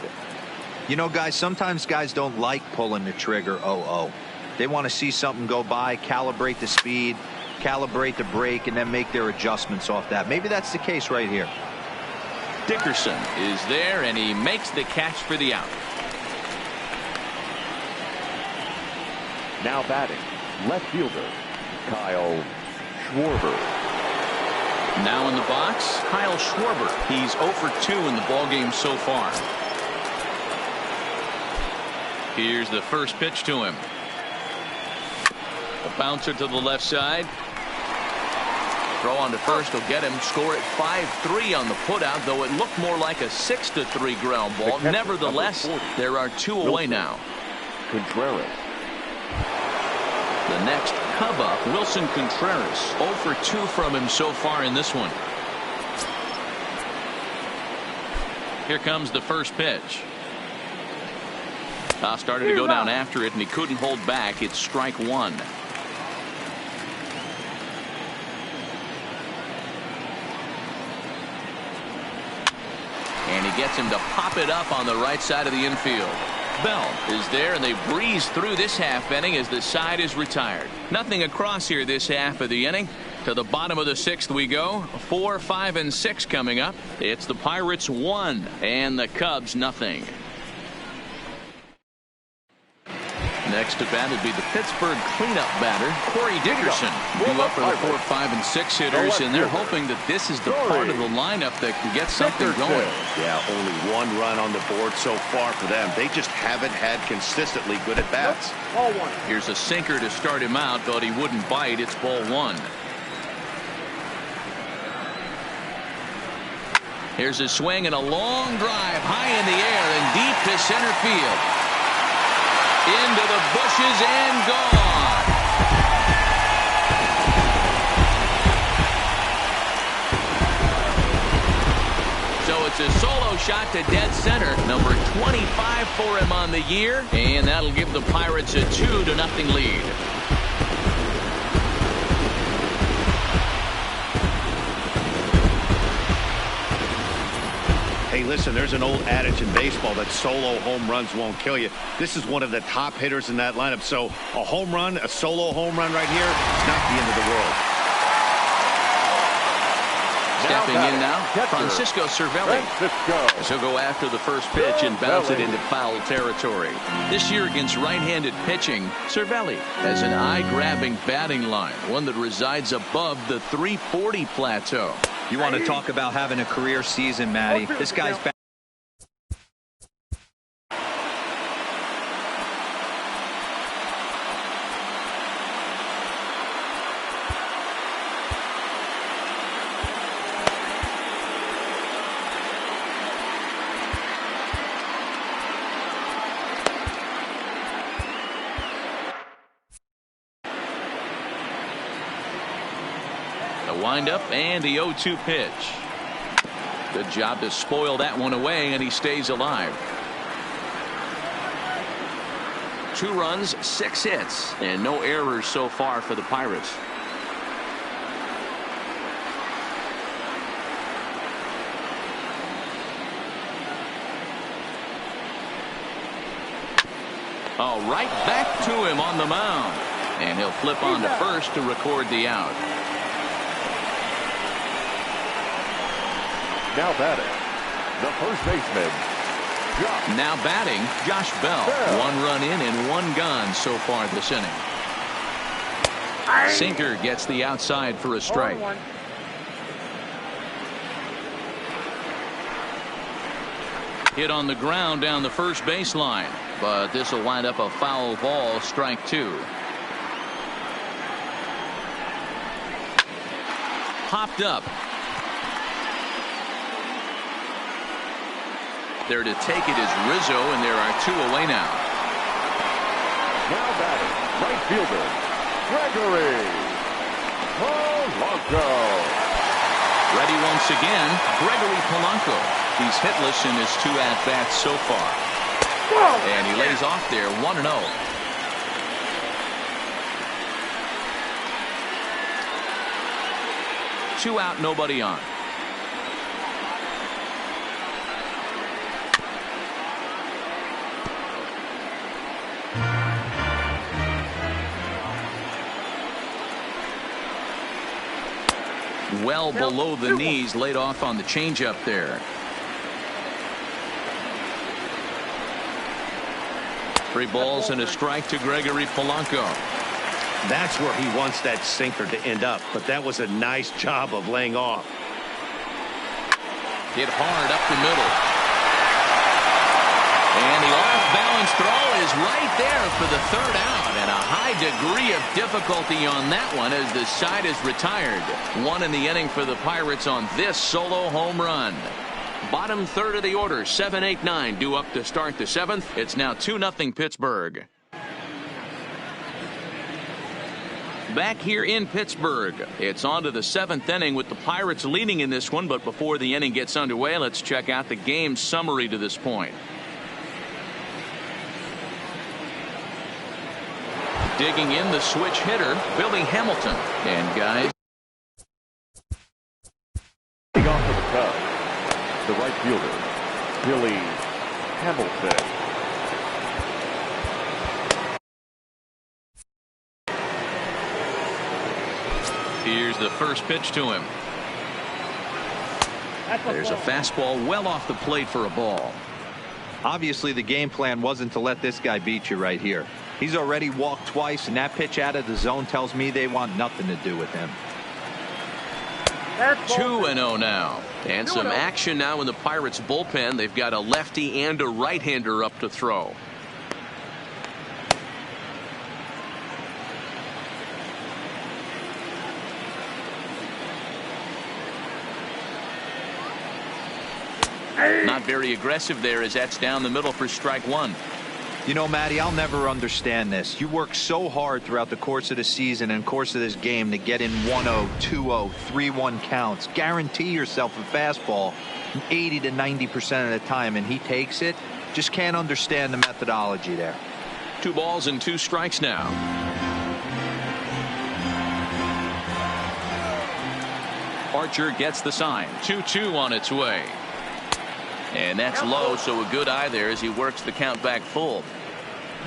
You know, guys, sometimes guys don't like pulling the trigger 0-0. They want to see something go by, calibrate the speed, calibrate the brake, and then make their adjustments off that. Maybe that's the case right here. Dickerson is there, and he makes the catch for the out. Now batting, left fielder, Kyle Schwarber. Now in the box, Kyle Schwarber. He's 0 for 2 in the ballgame so far. Here's the first pitch to him. A bouncer to the left side. Throw on to first will get him. Score at 5-3 on the putout, though it looked more like a 6-3 ground ball. Nevertheless, there are 2 away now. Contreras. The next Cub up, Wilson Contreras. 0 for 2 from him so far in this one. Here comes the first pitch. Started to go down after it, and he couldn't hold back. It's strike one. And he gets him to pop it up on the right side of the infield. Bell is there, and they breeze through this half inning as the side is retired. Nothing across here this half of the inning. To the bottom of the sixth we go. 4, 5, and 6 coming up. It's the Pirates 1 and the Cubs nothing. Next to bat will be the Pittsburgh cleanup batter, Corey Dickerson. Due up for the 4, 5, and 6 hitters, and they're hoping that this is the part of the lineup that can get something going. Yeah, only one run on the board so far for them. They just haven't had consistently good at bats. Here's a sinker to start him out, but he wouldn't bite. It's ball one. Here's a swing and a long drive high in the air and deep to center field. Into the bushes and gone. So it's a solo shot to dead center. Number 25 for him on the year. And that'll give the Pirates a 2-0 lead. Hey, listen, there's an old adage in baseball that solo home runs won't kill you. This is one of the top hitters in that lineup. So a home run, a solo home run right here, it's not the end of the world. Stepping in now, Francisco Cervelli. He'll go after the first pitch and bounce it into foul territory. This year against right-handed pitching, Cervelli has an eye-grabbing batting line, one that resides above the 340 plateau. You want to talk about having a career season, Matty. This guy's back. Wind up and the 0-2 pitch. Good job to spoil that one away, and he stays alive. 2 runs, 6 hits, and no errors so far for the Pirates. Oh, right back to him on the mound, and he'll flip on to first to record the out. Now batting, the first baseman, Josh. Now batting, Josh Bell. 1 run in and 1 gone so far this inning. Sinker gets the outside for a strike. Hit on the ground down the first baseline, but this will wind up a foul ball, strike 2. Popped up. There to take it is Rizzo, and there are 2 away now. Now batting, right fielder, Gregory Polanco. Ready once again, Gregory Polanco. He's hitless in his 2 at-bats so far. And he lays off there, 1-0. Two out, nobody on. Well below the knees, laid off on the changeup there. 3 balls and a strike to Gregory Polanco. That's where he wants that sinker to end up, but that was a nice job of laying off. Hit hard up the middle. And the off-balance throw is right there for the 3rd out, and a high degree of difficulty on that one as the side is retired. 1 in the inning for the Pirates on this solo home run. Bottom 3rd of the order, 7, 8, 9 due up to start the 7th. It's now 2-0 Pittsburgh. Back here in Pittsburgh, it's on to the 7th inning with the Pirates leading in this one, but before the inning gets underway, let's check out the game summary to this point. Digging in the switch hitter, Billy Hamilton. And guys, Off for the Cubs, the right fielder, Billy Hamilton. here's the first pitch to him. There's a fastball well off the plate for a ball. Obviously, the game plan wasn't to let this guy beat you right here. He's already walked twice, and that pitch out of the zone tells me they want nothing to do with him. 2-0 now. And some action now in the Pirates bullpen. They've got a lefty and a right-hander up to throw. Not very aggressive there as that's down the middle for strike one. You know, Matty, I'll never understand this. You work so hard throughout the course of the season and course of this game to get in 1-0, 2-0, 3-1 counts. Guarantee yourself a fastball 80 to 90% of the time, and he takes it. Just can't understand the methodology there. 2 balls and 2 strikes now. Archer gets the sign. 2-2 on its way. And that's low, so a good eye there as he works the count back full.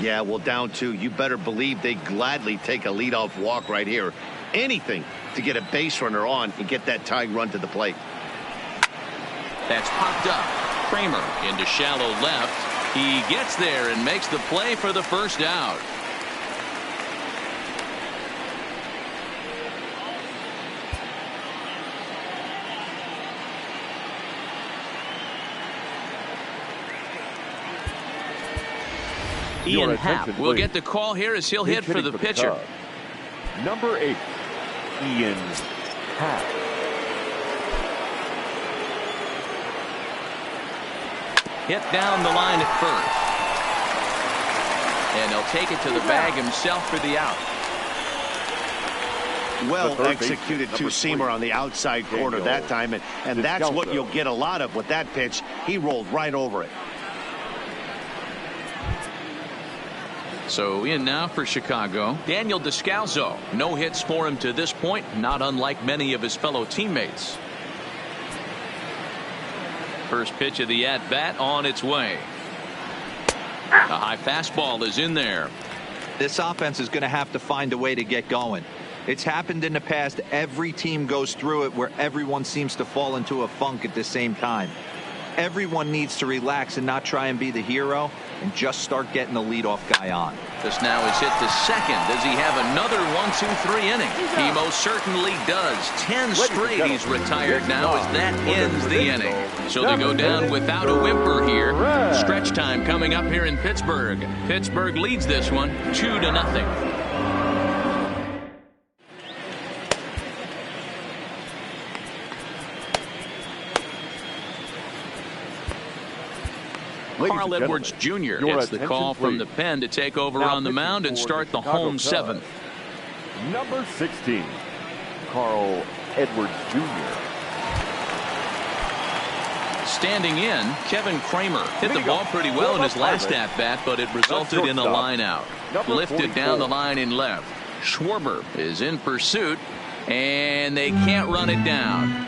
Yeah, well, down 2. You better believe they gladly take a leadoff walk right here. Anything to get a base runner on and get that tying run to the plate. That's popped up. Kramer into shallow left. He gets there and makes the play for the first out. Ian Happ will get the call here as he'll hit for the pitcher. Number 8, Ian Happ. Hit down the line at first. And he'll take it to the bag himself for the out. Well executed two-seamer on the outside corner that time, and that's what you'll get a lot of with that pitch. He rolled right over it. So in now for Chicago, Daniel Descalso. No hits for him to this point, not unlike many of his fellow teammates. First pitch of the at-bat on its way. A high fastball is in there. This offense is going to have to find a way to get going. It's happened in the past. Every team goes through it where everyone seems to fall into a funk at the same time. Everyone needs to relax and not try and be the hero and just start getting the leadoff guy on. This now is hit to second. Does he have another 1-2-3 inning? He most certainly does. 10 straight he's retired now as that ends the inning. So they go down without a whimper here. Stretch time coming up here in Pittsburgh. Pittsburgh leads this one 2-0. Carl Edwards Jr. gets the call from the pen to take over on the mound and start the home 7th. Number 16, Carl Edwards Jr. Standing in, Kevin Kramer hit the ball pretty well in his last at-bat, but it resulted in a line out. Lifted down the line in left. Schwarber is in pursuit, and they can't run it down.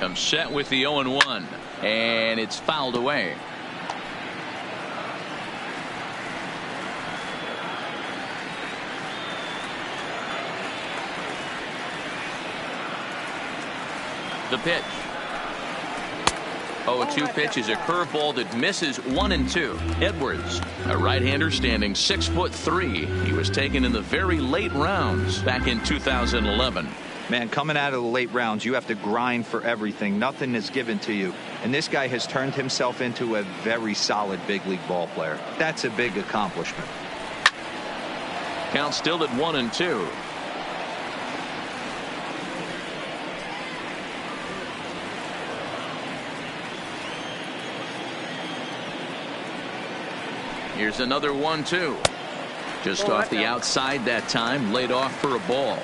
Comes set with the 0-1, and it's fouled away. The pitch. 0-2 pitch is a curveball that misses 1-2. Edwards, a right-hander standing 6'3". He was taken in the very late rounds back in 2011. Man, coming out of the late rounds, you have to grind for everything. Nothing is given to you. And this guy has turned himself into a very solid big league ball player. That's a big accomplishment. Count still at 1-2. Here's another 1-2. Just off the outside that time, laid off for a ball.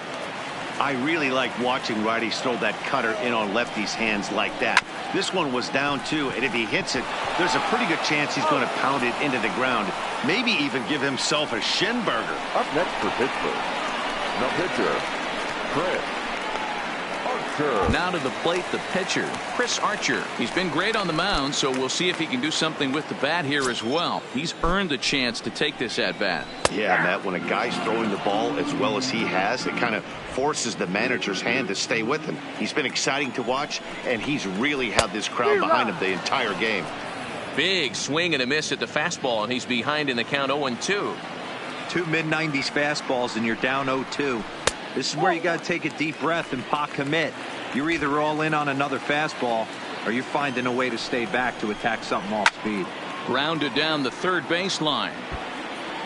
I really like watching righties throw that cutter in on lefties' hands like that. This one was down 2, and if he hits it, there's a pretty good chance he's going to pound it into the ground. Maybe even give himself a shin burger. Up next for Pittsburgh, the pitcher, Chris Archer. Now to the plate, the pitcher, Chris Archer. He's been great on the mound, so we'll see if he can do something with the bat here as well. He's earned a chance to take this at-bat. Yeah, Matt, when a guy's throwing the ball as well as he has, it kind of forces the manager's hand to stay with him. He's been exciting to watch, and he's really had this crowd behind him the entire game. Big swing and a miss at the fastball, and he's behind in the count 0-2. 2 mid-90s fastballs, and you're down 0-2. This is where you got to take a deep breath and pot commit. You're either all in on another fastball, or you're finding a way to stay back to attack something off speed. Grounded down the third baseline.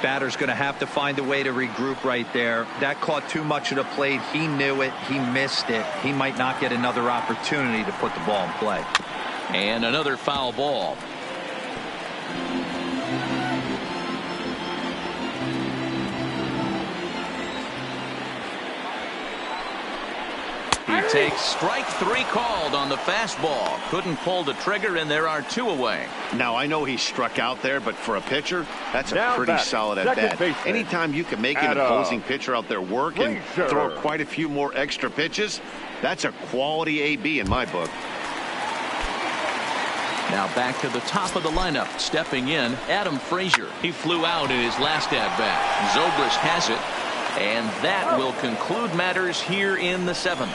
Batter's going to have to find a way to regroup right there. That caught too much of the plate. He knew it. He missed it. He might not get another opportunity to put the ball in play. And another foul ball. He takes strike 3 called on the fastball. Couldn't pull the trigger, and there are 2 away. Now, I know he struck out there, but for a pitcher, that's a Now pretty back, solid second at-bat. baseman, Anytime you can make an Adam opposing pitcher out there work and Frazier. throw quite a few more extra pitches, that's a quality AB in my book. Now back to the top of the lineup. Stepping in, Adam Frazier. He flew out in his last at-bat. Zobrist has it, and that will conclude matters here in the 7th.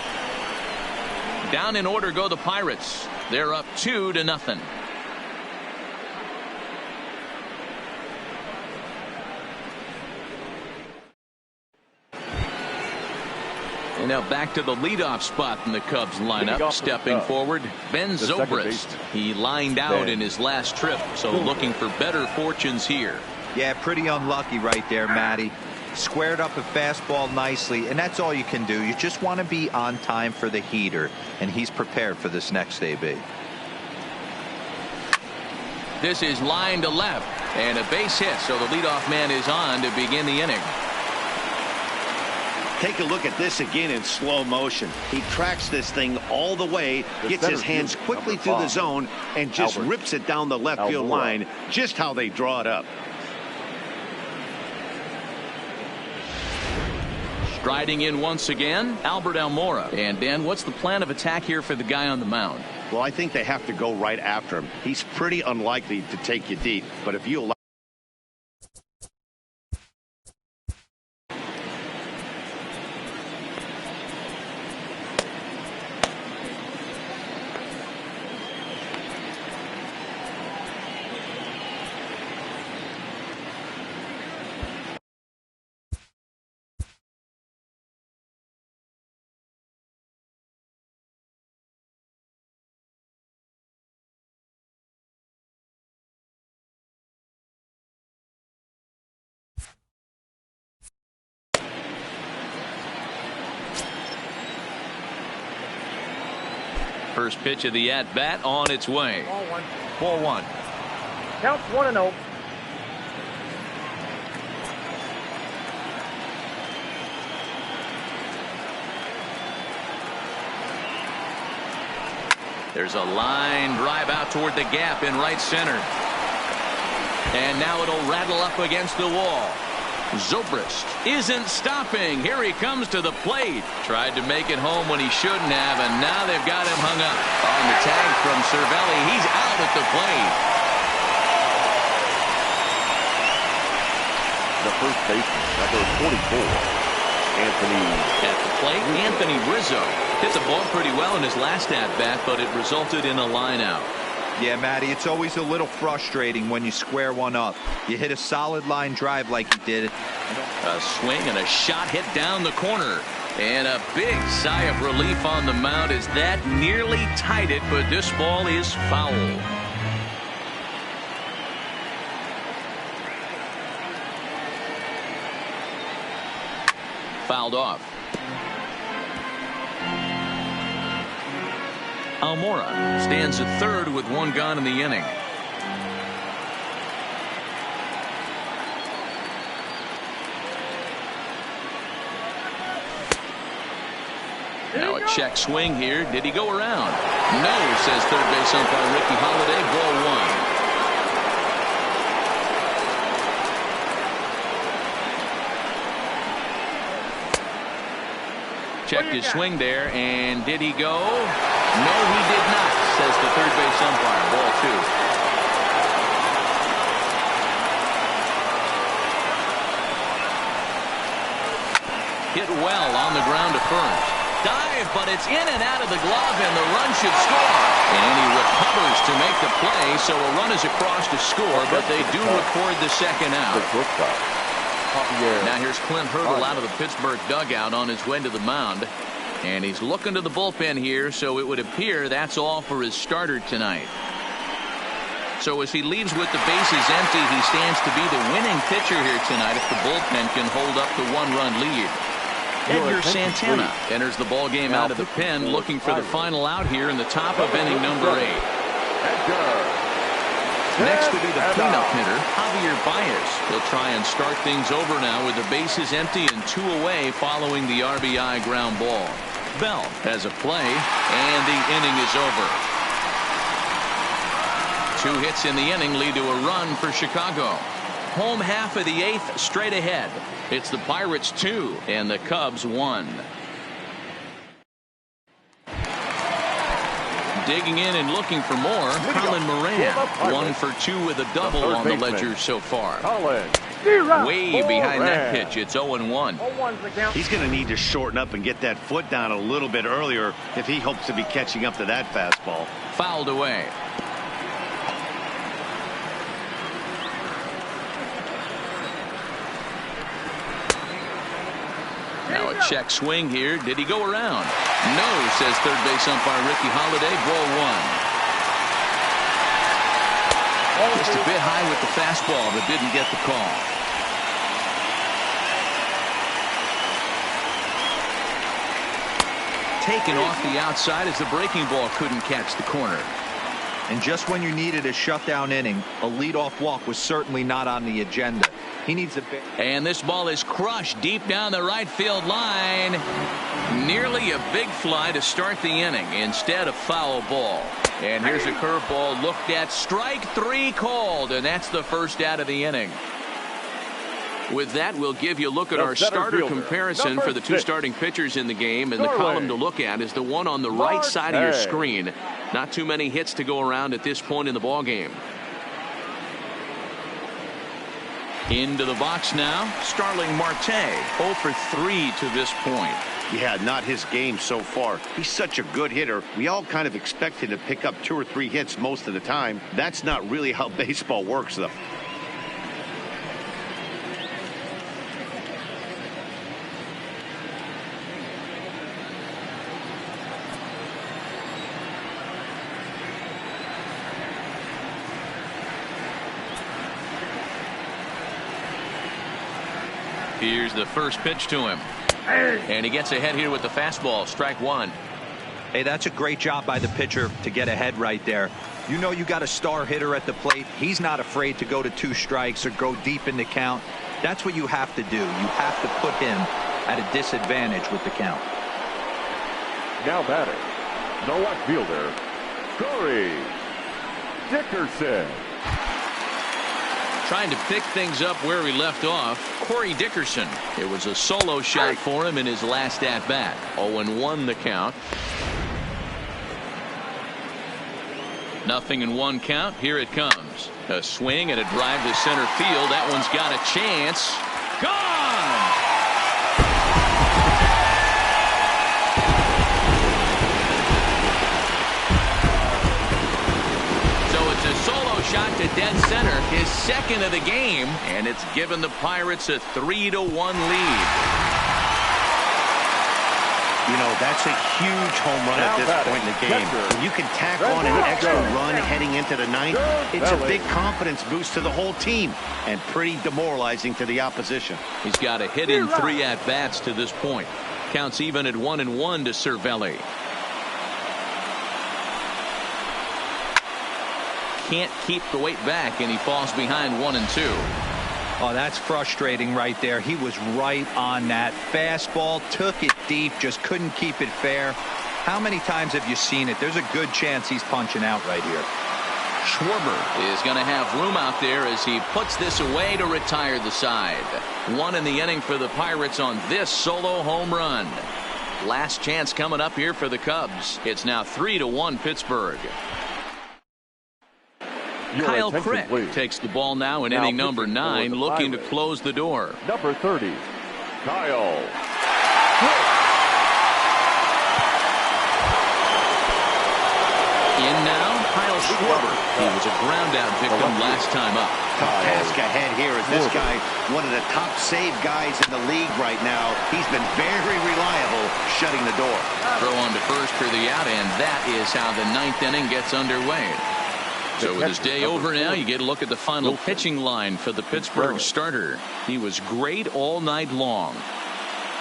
Down in order go the Pirates. They're up 2-0. And now back to the leadoff spot in the Cubs lineup. Stepping forward, Ben Zobrist. He lined out in his last trip, so looking for better fortunes here. Yeah, pretty unlucky right there, Matty. Squared up a fastball nicely, and that's all you can do. You just want to be on time for the heater, and he's prepared for this next AB. This is line to left, and a base hit, so the leadoff man is on to begin the inning. Take a look at this again in slow motion. He tracks this thing all the way, gets his hands quickly through the zone, and just rips it down the left field line, just how they draw it up. Striding in once again, Albert Almora. And Dan, what's the plan of attack here for the guy on the mound? Well, I think they have to go right after him. He's pretty unlikely to take you deep, but if you allow First pitch of the at-bat on its way. Ball 1. Counts 1-0. There's a line drive out toward the gap in right center. And now it'll rattle up against the wall. Zobrist isn't stopping. Here he comes to the plate. Tried to make it home when he shouldn't have, and now they've got him hung up. On the tag from Cervelli. He's out at the plate. The first baseman, number 44, Anthony. At the plate, Anthony Rizzo hit the ball pretty well in his last at-bat, but it resulted in a line out. Yeah, Matty, it's always a little frustrating when you square one up. You hit a solid line drive like he did. A swing and a shot hit down the corner. And a big sigh of relief on the mound as that nearly tied it, but this ball is foul. Fouled off. Almora stands at third with one gone in the inning. Now a check swing here. Did he go around? No, says third base umpire Ricky Holiday. Ball one. Checked his swing there, and did he go? No, he did not, says the third base umpire. Ball two. Hit well on the ground to first. Dive, but it's in and out of the glove, and the run should score. And he recovers to make the play, so a run is across to score, but they do record the second out. Now here's Clint Hurdle out of the Pittsburgh dugout on his way to the mound. And he's looking to the bullpen here, so it would appear that's all for his starter tonight. So as he leaves with the bases empty, he stands to be the winning pitcher here tonight if the bullpen can hold up the one-run lead. Edgar Santana enters the ball game out of the pen, looking for the final out here in the top of inning number 8. Next to be the cleanup hitter, Javier Baez. He'll try and start things over now with the bases empty and 2 away following the RBI ground ball. Bell has a play, and the inning is over. 2 hits in the inning lead to a run for Chicago. Home half of the 8th straight ahead. It's the Pirates 2 and the Cubs 1. Digging in and looking for more, Colin Moran. 1 for 2 with a double on the ledger so far. Way behind that pitch. It's 0-1. He's going to need to shorten up and get that foot down a little bit earlier if he hopes to be catching up to that fastball. Fouled away. Now a check swing here. Did he go around? No, says third base umpire Ricky Holiday. Ball 1. Just a bit high with the fastball, but didn't get the call. Taken off the outside as the breaking ball couldn't catch the corner. And just when you needed a shutdown inning, a leadoff walk was certainly not on the agenda. He needs a big. And this ball is crushed deep down the right field line. Nearly a big fly to start the inning. Instead, a foul ball. And here's a curveball looked at. Strike 3 called, and that's the first out of the inning. With that, we'll give you a look at our starter comparison for the 2 starting pitchers in the game. And the column to look at is the one on the right side of your screen. Not too many hits to go around at this point in the ball game. Into the box now, Starling Marte, 0 for 3 to this point. Yeah, not his game so far. He's such a good hitter. We all kind of expect him to pick up 2 or 3 hits most of the time. That's not really how baseball works, though. Here's the first pitch to him. And he gets ahead here with the fastball. Strike 1. Hey, that's a great job by the pitcher to get ahead right there. You know you got a star hitter at the plate. He's not afraid to go to 2 strikes or go deep in the count. That's what you have to do. You have to put him at a disadvantage with the count. Now batting, the left fielder, Corey Dickerson. Trying to pick things up where he left off, Corey Dickerson. It was a solo shot for him in his last at-bat. 0-1 the count. 0-1 count. Here it comes. A swing and a drive to center field. That one's got a chance. Gone! Solo shot to dead center, his second of the game, and it's given the Pirates a 3-1 lead. You know, that's a huge home run at this point in the game. When you can tack on an extra run heading into the 9th, it's a big confidence boost to the whole team and pretty demoralizing to the opposition. He's got a hit in 3 at-bats to this point. Counts even at 1-1 to Cervelli. Can't keep the weight back, and he falls behind 1-2. Oh, that's frustrating right there. He was right on that. Fastball, took it deep, just couldn't keep it fair. How many times have you seen it? There's a good chance he's punching out right here. Schwarber is going to have room out there as he puts this away to retire the side. One in the inning for the Pirates on this solo home run. Last chance coming up here for the Cubs. It's now 3-1 Pittsburgh. Kyle Crick takes the ball now in inning number 9, looking to close the door. Number 30, Kyle Crick. In now, Kyle Schwarber. He was a ground out victim last time up. Tough task ahead here as this guy, one of the top save guys in the league right now. He's been very reliable shutting the door. Throw on to first for the out, and that is how the 9th inning gets underway. So with his day over now, you get a look at the final pitching line for the Pittsburgh starter. He was great all night long.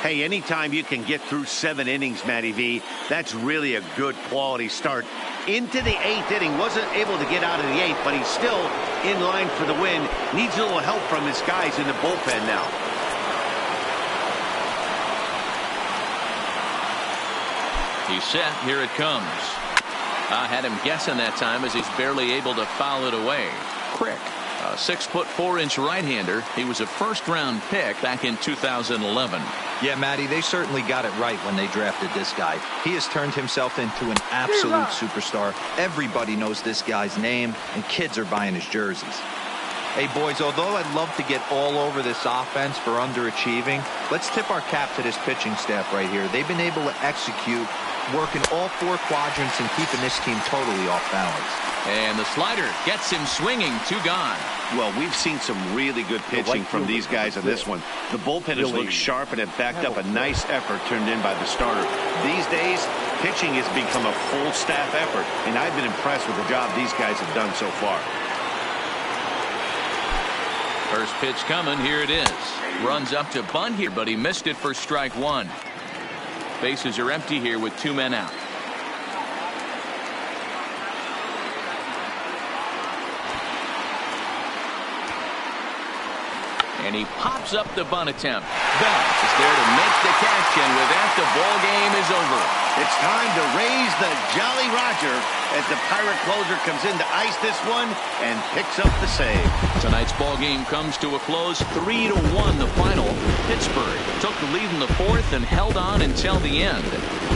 Hey, anytime you can get through 7 innings, Matty V, that's really a good quality start. Into the 8th inning, wasn't able to get out of the 8th, but he's still in line for the win. Needs a little help from his guys in the bullpen now. He's set. Here it comes. I had him guessing that time as he's barely able to foul it away. Crick, a 6'4" right-hander. He was a first-round pick back in 2011. Yeah, Matty, they certainly got it right when they drafted this guy. He has turned himself into an absolute superstar. Everybody knows this guy's name, and kids are buying his jerseys. Hey, boys, although I'd love to get all over this offense for underachieving, let's tip our cap to this pitching staff right here. They've been able to execute, working all 4 quadrants and keeping this team totally off balance. And the slider gets him swinging. 2 gone. Well, we've seen some really good pitching from these guys on this one. The bullpen has looked sharp and have backed up a nice effort turned in by the starter. These days, pitching has become a full staff effort, and I've been impressed with the job these guys have done so far. First pitch coming. Here it is. Runs up to bunt here, but he missed it for strike 1. Bases are empty here with 2 men out. And he pops up the bunt attempt. Bell is there to make the catch, and with that, the ball game is over. It's time to raise the Jolly Roger as the Pirate closer comes in to ice this one and picks up the save. Tonight's ball game comes to a close, 3-1 the final. Pittsburgh took the lead in the 4th and held on until the end.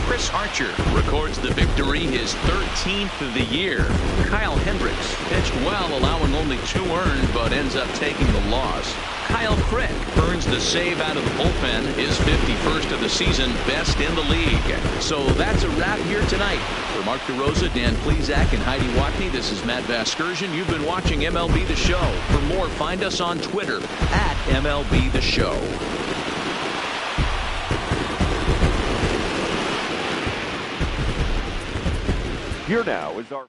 Chris Archer records the victory, his 13th of the year. Kyle Hendricks pitched well, allowing only 2 earned, but ends up taking the loss. Kyle Crick earns the save out of the bullpen, his 51st of the season, best in the league. So that's a wrap here tonight. For Mark DeRosa, Dan Plesac, and Heidi Watney, this is Matt Vasgersian. You've been watching MLB The Show. For more, find us on Twitter at MLB The Show. Here now is our